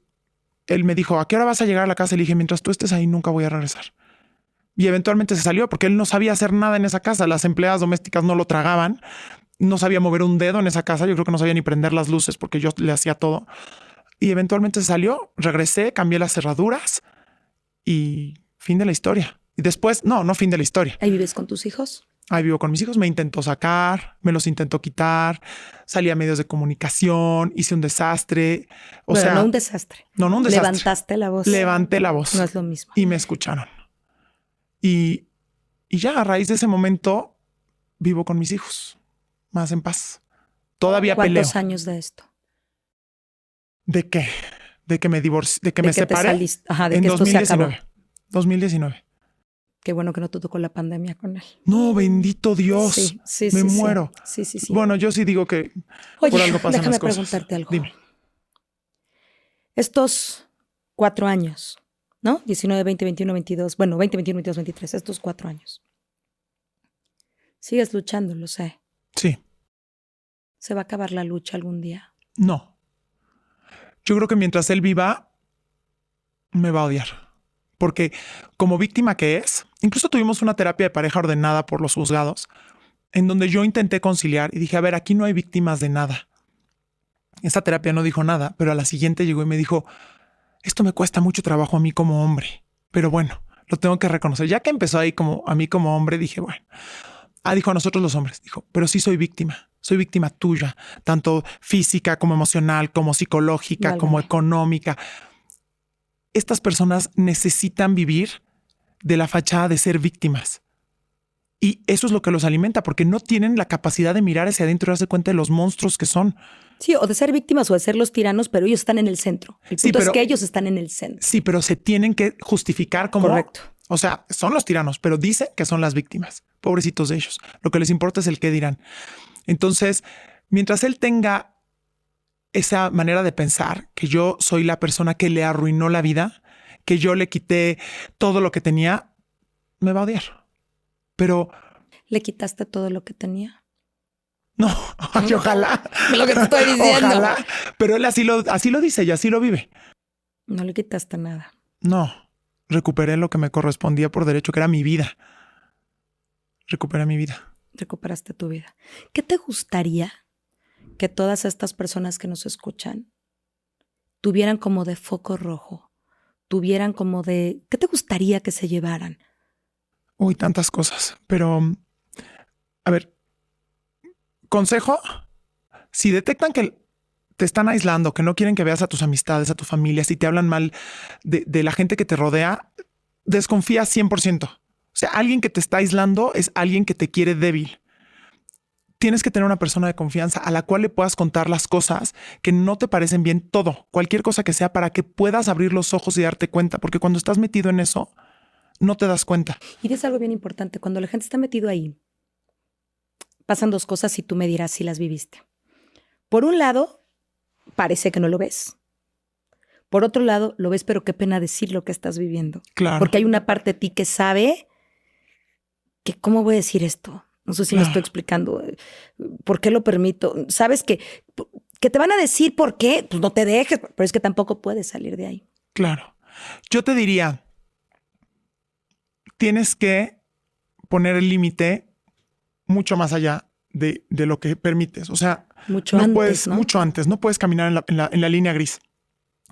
él me dijo, ¿a qué hora vas a llegar a la casa? Le dije, mientras tú estés ahí, nunca voy a regresar. Y eventualmente se salió porque él no sabía hacer nada en esa casa. Las empleadas domésticas no lo tragaban. No sabía mover un dedo en esa casa. Yo creo que no sabía ni prender las luces porque yo le hacía todo. Y eventualmente se salió, regresé, cambié las cerraduras y fin de la historia. Y después, no fin de la historia. ¿Ahí vives con tus hijos? Ahí vivo con mis hijos, me intentó sacar, me los intentó quitar, salí a medios de comunicación, hice un desastre. O sea, no un desastre. No un desastre. Levantaste la voz. Levanté la voz. No es lo mismo. Y me escucharon. Y ya a raíz de ese momento vivo con mis hijos, más en paz. Todavía peleo. ¿Cuántos años de esto? ¿De qué? De que me divorcié, de que me separé. Ajá, de en que esto 2019. se acabó. 2019. Qué bueno que no te tocó la pandemia con él. No, bendito Dios. Sí, me muero. Sí. Bueno, yo sí digo que Oye, por algo pasan déjame las cosas. preguntarte algo. Dime. Estos 4 años, ¿no? 19, 20, 21, 22. Bueno, 20, 21, 22, 23. Estos 4 años. Sigues luchando, lo sé. Sí. ¿Se va a acabar la lucha algún día? No. Yo creo que mientras él viva, me va a odiar. Porque como víctima que es, incluso tuvimos una terapia de pareja ordenada por los juzgados, en donde yo intenté conciliar y dije, a ver, aquí no hay víctimas de nada. Esa terapia no dijo nada, pero a la siguiente llegó y me dijo, esto me cuesta mucho trabajo a mí como hombre, pero bueno, lo tengo que reconocer. Ya que empezó ahí como a mí como hombre, dije, bueno, dijo a nosotros los hombres, dijo, pero sí soy víctima tuya, tanto física como emocional, como psicológica, Válgame. como económica. Estas personas necesitan vivir de la fachada de ser víctimas. Y eso es lo que los alimenta, porque no tienen la capacidad de mirar hacia adentro y darse cuenta de los monstruos que son. Sí, o de ser víctimas o de ser los tiranos, pero ellos están en el centro. El punto es que ellos están en el centro. Sí, pero se tienen que justificar como... Correcto. O sea, son los tiranos, pero dicen que son las víctimas. Pobrecitos de ellos. Lo que les importa es el qué dirán. Entonces, mientras él tenga esa manera de pensar, que yo soy la persona que le arruinó la vida, que yo le quité todo lo que tenía, me va a odiar. Pero... ¿Le quitaste todo lo que tenía? No, ay, ojalá. Lo que te estoy diciendo. Ojalá. Pero él así lo dice y así lo vive. No le quitaste nada. No, recuperé lo que me correspondía por derecho, que era mi vida. Recuperé mi vida. Recuperaste tu vida. ¿Qué te gustaría que todas estas personas que nos escuchan tuvieran como de foco rojo? Tuvieran como de... ¿Qué te gustaría que se llevaran? Uy, tantas cosas. Pero, a ver, consejo, si detectan que te están aislando, que no quieren que veas a tus amistades, a tu familia, si te hablan mal de la gente que te rodea, desconfía 100%. O sea, alguien que te está aislando es alguien que te quiere débil. Tienes que tener una persona de confianza a la cual le puedas contar las cosas que no te parecen bien, todo, cualquier cosa que sea, para que puedas abrir los ojos y darte cuenta, porque cuando estás metido en eso, no te das cuenta. Y es algo bien importante. Cuando la gente está metido ahí, pasan 2 cosas y tú me dirás si las viviste. Por un lado, parece que no lo ves. Por otro lado, lo ves, pero qué pena decir lo que estás viviendo. Claro. Porque hay una parte de ti que sabe que, ¿cómo voy a decir esto? No sé si me estoy explicando. ¿Por qué lo permito? Sabes que te van a decir por qué, pues no te dejes, pero es que tampoco puedes salir de ahí. Claro. Yo te diría, tienes que poner el límite mucho más allá de lo que permites. O sea, Mucho no antes, puedes, ¿no? mucho antes, no puedes caminar en la línea gris.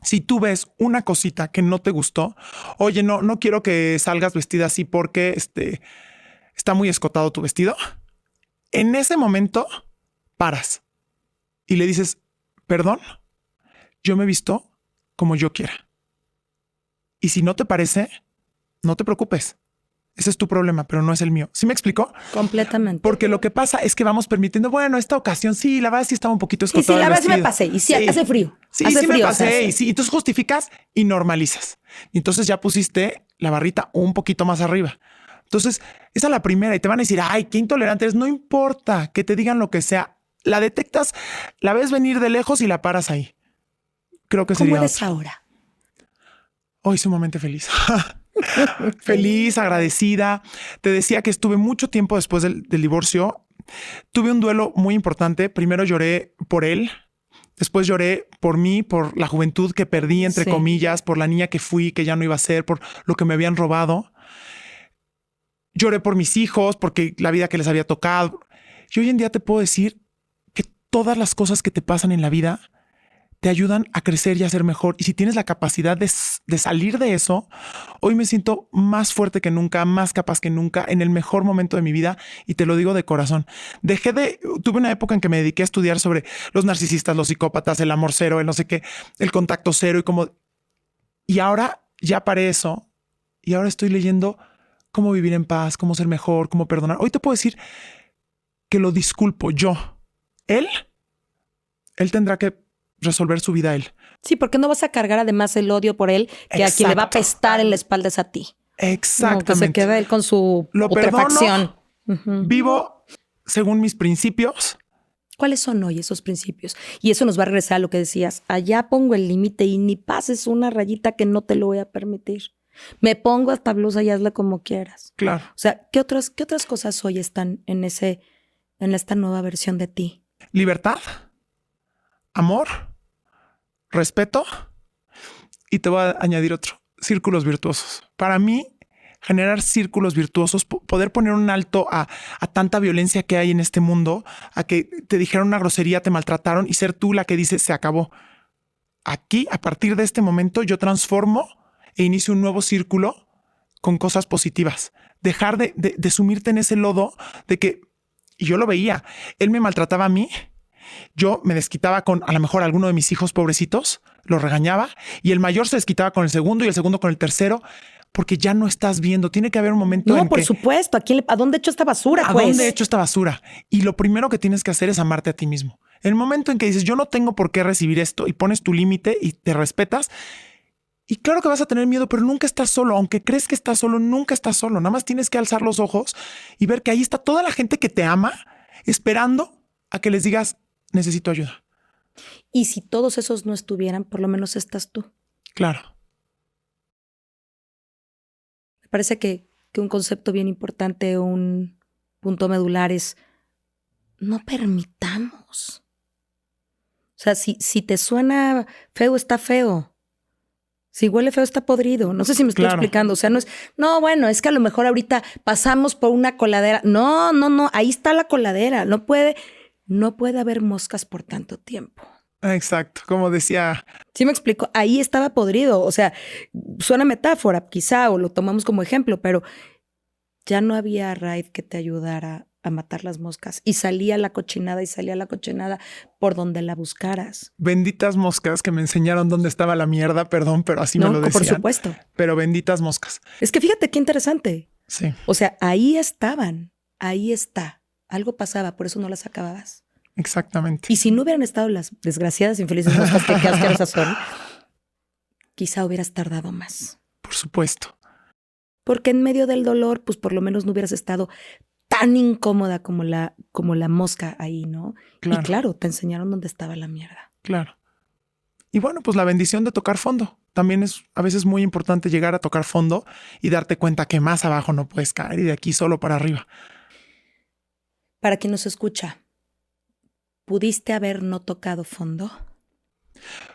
Si tú ves una cosita que no te gustó, oye, no quiero que salgas vestida así porque está muy escotado tu vestido. En ese momento paras y le dices, perdón, yo me he visto como yo quiera. Y si no te parece, no te preocupes. Ese es tu problema, pero no es el mío. ¿Sí me explicó? Completamente. Porque lo que pasa es que vamos permitiendo, bueno, esta ocasión sí, la verdad sí estaba un poquito Sí, escotado. la el verdad sí me vestido. pasé. Y sí, hace frío. Sí, hace sí frío, me pasé. o sea, Y sí, entonces justificas y normalizas. Y entonces ya pusiste la barrita un poquito más arriba. Entonces, esa es la primera y te van a decir, ay, qué intolerante eres. No importa que te digan lo que sea. La detectas, la ves venir de lejos y la paras ahí. Creo que ¿cómo sería eres otra. ahora? Hoy sumamente feliz. Feliz, agradecida. Te decía que estuve mucho tiempo después del divorcio. Tuve un duelo muy importante. Primero lloré por él. Después lloré por mí, por la juventud que perdí, entre Sí. comillas, por la niña que fui, que ya no iba a ser, por lo que me habían robado. Lloré por mis hijos, porque la vida que les había tocado. Y hoy en día te puedo decir que todas las cosas que te pasan en la vida te ayudan a crecer y a ser mejor. Y si tienes la capacidad de salir de eso, hoy me siento más fuerte que nunca, más capaz que nunca, en el mejor momento de mi vida. Y te lo digo de corazón. Tuve una época en que me dediqué a estudiar sobre los narcisistas, los psicópatas, el amor cero, el no sé qué, el contacto cero y ahora ya paré eso y ahora estoy leyendo cómo vivir en paz, cómo ser mejor, cómo perdonar. Hoy te puedo decir que lo disculpo yo. Él tendrá que resolver su vida él. Sí, porque no vas a cargar además el odio por él, que a quien le va a Exacto. apestar en la espalda es a ti. No, Exactamente. que se queda él con su Lo putrefacción. Vivo según mis principios. ¿Cuáles son hoy esos principios? Y eso nos va a regresar a lo que decías. Allá pongo el límite y ni pases una rayita que no te lo voy a permitir. Me pongo hasta blusa y hazla como quieras. Claro. O sea, ¿qué otras cosas hoy están en esta nueva versión de ti? Libertad, amor, respeto. Y te voy a añadir otro. Círculos virtuosos. Para mí, generar círculos virtuosos, poder poner un alto a tanta violencia que hay en este mundo, a que te dijeron una grosería, te maltrataron y ser tú la que dice se acabó. Aquí, a partir de este momento, yo transformo e inicio un nuevo círculo con cosas positivas. Dejar de sumirte en ese lodo de que, y yo lo veía, él me maltrataba a mí, yo me desquitaba con a lo mejor alguno de mis hijos pobrecitos, los regañaba y el mayor se desquitaba con el segundo y el segundo con el tercero. Porque ya no estás viendo. Tiene que haber un momento No, por supuesto. ¿A dónde he hecho esta basura? ¿A dónde he hecho esta basura? Y lo primero que tienes que hacer es amarte a ti mismo. El momento en que dices, yo no tengo por qué recibir esto y pones tu límite y te respetas. Y claro que vas a tener miedo, pero nunca estás solo. Aunque crees que estás solo, nunca estás solo. Nada más tienes que alzar los ojos y ver que ahí está toda la gente que te ama esperando a que les digas, necesito ayuda. Y si todos esos no estuvieran, por lo menos estás tú. Claro. Me parece que un concepto bien importante, un punto medular es no permitamos. O sea, si te suena feo, está feo. Si huele feo, está podrido. No sé si me estoy explicando. O sea, bueno, es que a lo mejor ahorita pasamos por una coladera. No. Ahí está la coladera. No puede haber moscas por tanto tiempo. Exacto. Como decía. ¿Sí me explico? Ahí estaba podrido. O sea, suena metáfora quizá o lo tomamos como ejemplo, pero ya no había raid que te ayudara a matar las moscas y salía la cochinada por donde la buscaras. Benditas moscas que me enseñaron dónde estaba la mierda, perdón, pero así me lo decían. Por supuesto. Pero benditas moscas. Es que fíjate qué interesante. Sí. O sea, ahí estaban, ahí está. Algo pasaba, por eso no las acababas. Exactamente. Y si no hubieran estado las desgraciadas, infelices moscas que asquerosas son, quizá hubieras tardado más. Por supuesto. Porque en medio del dolor, pues por lo menos no hubieras estado tan incómoda como la mosca ahí, ¿no? Claro. Y claro, te enseñaron dónde estaba la mierda. Claro. Y bueno, pues la bendición de tocar fondo. También es a veces muy importante llegar a tocar fondo y darte cuenta que más abajo no puedes caer y de aquí solo para arriba. Para quien nos escucha, ¿pudiste haber no tocado fondo?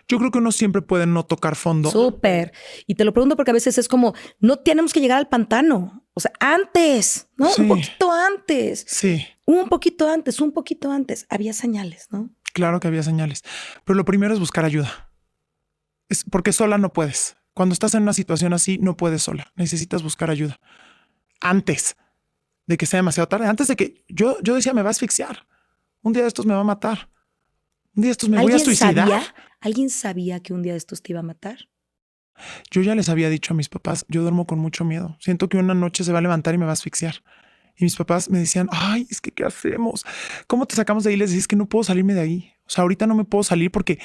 Yo creo que uno siempre puede no tocar fondo. Súper. Y te lo pregunto porque a veces es como, no tenemos que llegar al pantano. O sea, antes, ¿no? Sí. Un poquito antes. Sí. Un poquito antes. Había señales, ¿no? Claro que había señales. Pero lo primero es buscar ayuda. Es porque sola no puedes. Cuando estás en una situación así, no puedes sola. Necesitas buscar ayuda. Antes de que sea demasiado tarde. Antes de que yo decía, me va a asfixiar. Un día de estos me va a matar. Un día de estos me voy a suicidar. ¿Alguien sabía que un día de estos te iba a matar? Yo ya les había dicho a mis papás, yo duermo con mucho miedo. Siento que una noche se va a levantar y me va a asfixiar. Y mis papás me decían, ay, es que ¿qué hacemos? ¿Cómo te sacamos de ahí? Les decía, es que no puedo salirme de ahí. O sea, ahorita no me puedo salir porque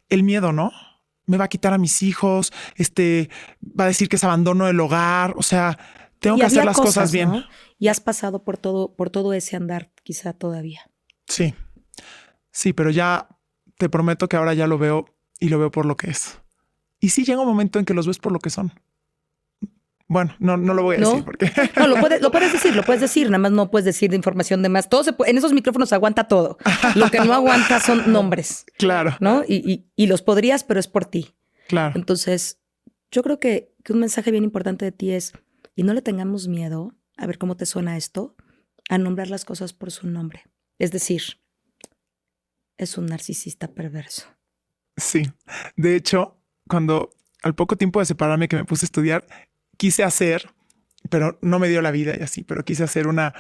el miedo, ¿no? Me va a quitar a mis hijos, va a decir que es abandono del hogar. O sea, tengo que hacer las cosas bien. ¿No? Y has pasado por todo ese andar quizá todavía. Sí. Sí, pero ya te prometo que ahora ya lo veo y lo veo por lo que es. Y sí llega un momento en que los ves por lo que son. Bueno, no lo voy a decir porque... No, lo puedes decir, nada más no puedes decir de información de más. En esos micrófonos aguanta todo. Lo que no aguanta son nombres. Claro. ¿No? Y los podrías, pero es por ti. Claro. Entonces, yo creo que un mensaje bien importante de ti es, y no le tengamos miedo, a ver cómo te suena esto, a nombrar las cosas por su nombre. Es decir, es un narcisista perverso. Sí. De hecho, cuando al poco tiempo de separarme que me puse a estudiar, quise hacer, pero no me dio la vida y así, pero quise hacer una,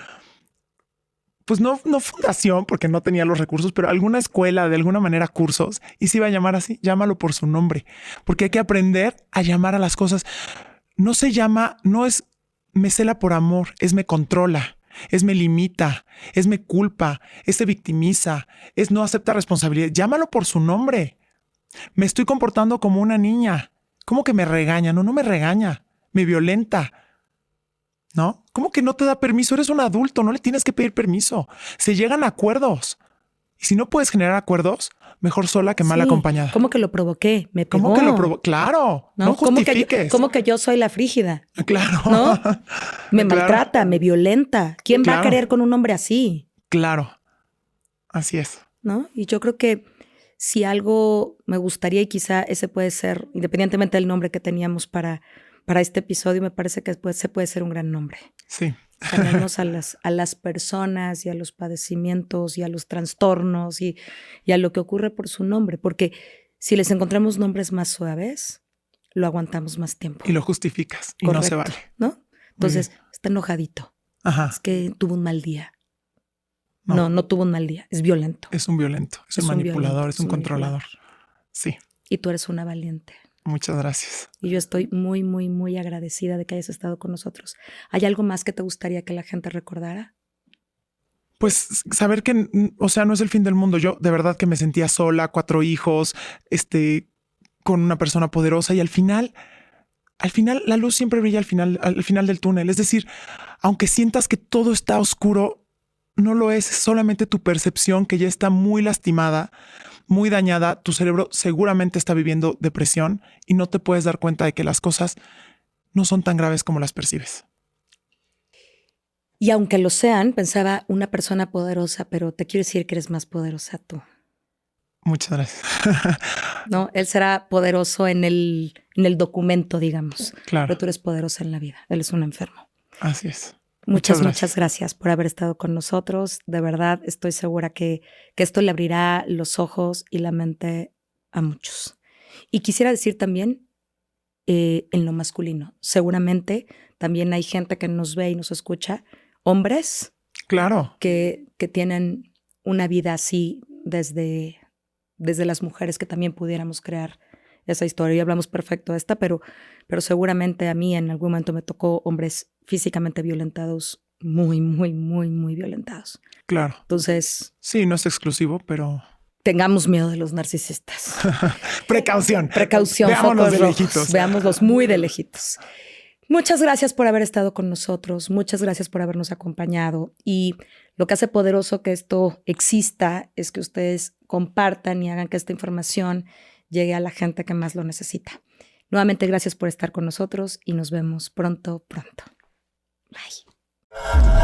pues no fundación porque no tenía los recursos, pero alguna escuela, de alguna manera cursos, y se iba a llamar así, llámalo por su nombre, porque hay que aprender a llamar a las cosas. No se llama, no es me cela por amor, es me controla. Es me limita, es me culpa, es se victimiza, es no acepta responsabilidad. Llámalo por su nombre. Me estoy comportando como una niña. ¿Cómo que me regaña? No me regaña. Me violenta. ¿no? ¿Cómo que no te da permiso? Eres un adulto, no le tienes que pedir permiso. Se llegan a acuerdos. Y si no puedes generar acuerdos, mejor sola que mal Sí. acompañada. ¿Cómo que lo provoqué? Me pegó. ¿Cómo que lo provoca? Claro, no justifiques. ¿Cómo que yo soy la frígida? Claro. ¿No? Me Claro. maltrata, me violenta. ¿Quién va a Claro. querer con un hombre así? Claro. Así es. ¿No? Y yo creo que si algo me gustaría, y quizá ese puede ser, independientemente del nombre que teníamos para este episodio, me parece que se puede ser un gran nombre. Sí. Ponernos a las personas y a los padecimientos y a los trastornos y a lo que ocurre por su nombre. Porque si les encontramos nombres más suaves, lo aguantamos más tiempo. Y lo justificas. Y Correcto, no se vale. ¿no? Entonces, está enojadito. Ajá. Es que tuvo un mal día. No tuvo un mal día. Es violento. Es un violento, es un manipulador, violento, es un controlador. Sí. Y tú eres una valiente. Muchas gracias. Y yo estoy muy, muy, muy agradecida de que hayas estado con nosotros. ¿Hay algo más que te gustaría que la gente recordara? Pues saber que, o sea, no es el fin del mundo. Yo de verdad que me sentía sola, 4 hijos, con una persona poderosa y al final la luz siempre brilla al final del túnel. Es decir, aunque sientas que todo está oscuro, no lo es solamente tu percepción que ya está muy lastimada, muy dañada. Tu cerebro seguramente está viviendo depresión y no te puedes dar cuenta de que las cosas no son tan graves como las percibes. Y aunque lo sean, pensaba una persona poderosa, pero te quiero decir que eres más poderosa tú. Muchas gracias. No, él será poderoso en el documento, digamos. Claro. Pero tú eres poderosa en la vida. Él es un enfermo. Así es. Muchas gracias por haber estado con nosotros. De verdad, estoy segura que esto le abrirá los ojos y la mente a muchos. Y quisiera decir también, en lo masculino, seguramente también hay gente que nos ve y nos escucha, hombres Claro. que tienen una vida así desde las mujeres que también pudiéramos crear esa historia. Y hablamos perfecto de esta, pero seguramente a mí en algún momento me tocó hombres físicamente violentados, muy, muy, muy, muy violentados. Claro. Entonces, Sí, no es exclusivo, pero tengamos miedo de los narcisistas. precaución. Precaución, Veámoslos focos de rojos. lejitos. Veámoslos muy de lejitos. Muchas gracias por haber estado con nosotros. Muchas gracias por habernos acompañado. Y lo que hace poderoso que esto exista es que ustedes compartan y hagan que esta información llegue a la gente que más lo necesita. Nuevamente, gracias por estar con nosotros y nos vemos pronto. Bye.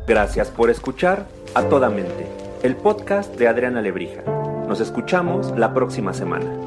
Gracias por escuchar A Toda Mente, el podcast de Adriana Lebrija. Nos escuchamos la próxima semana.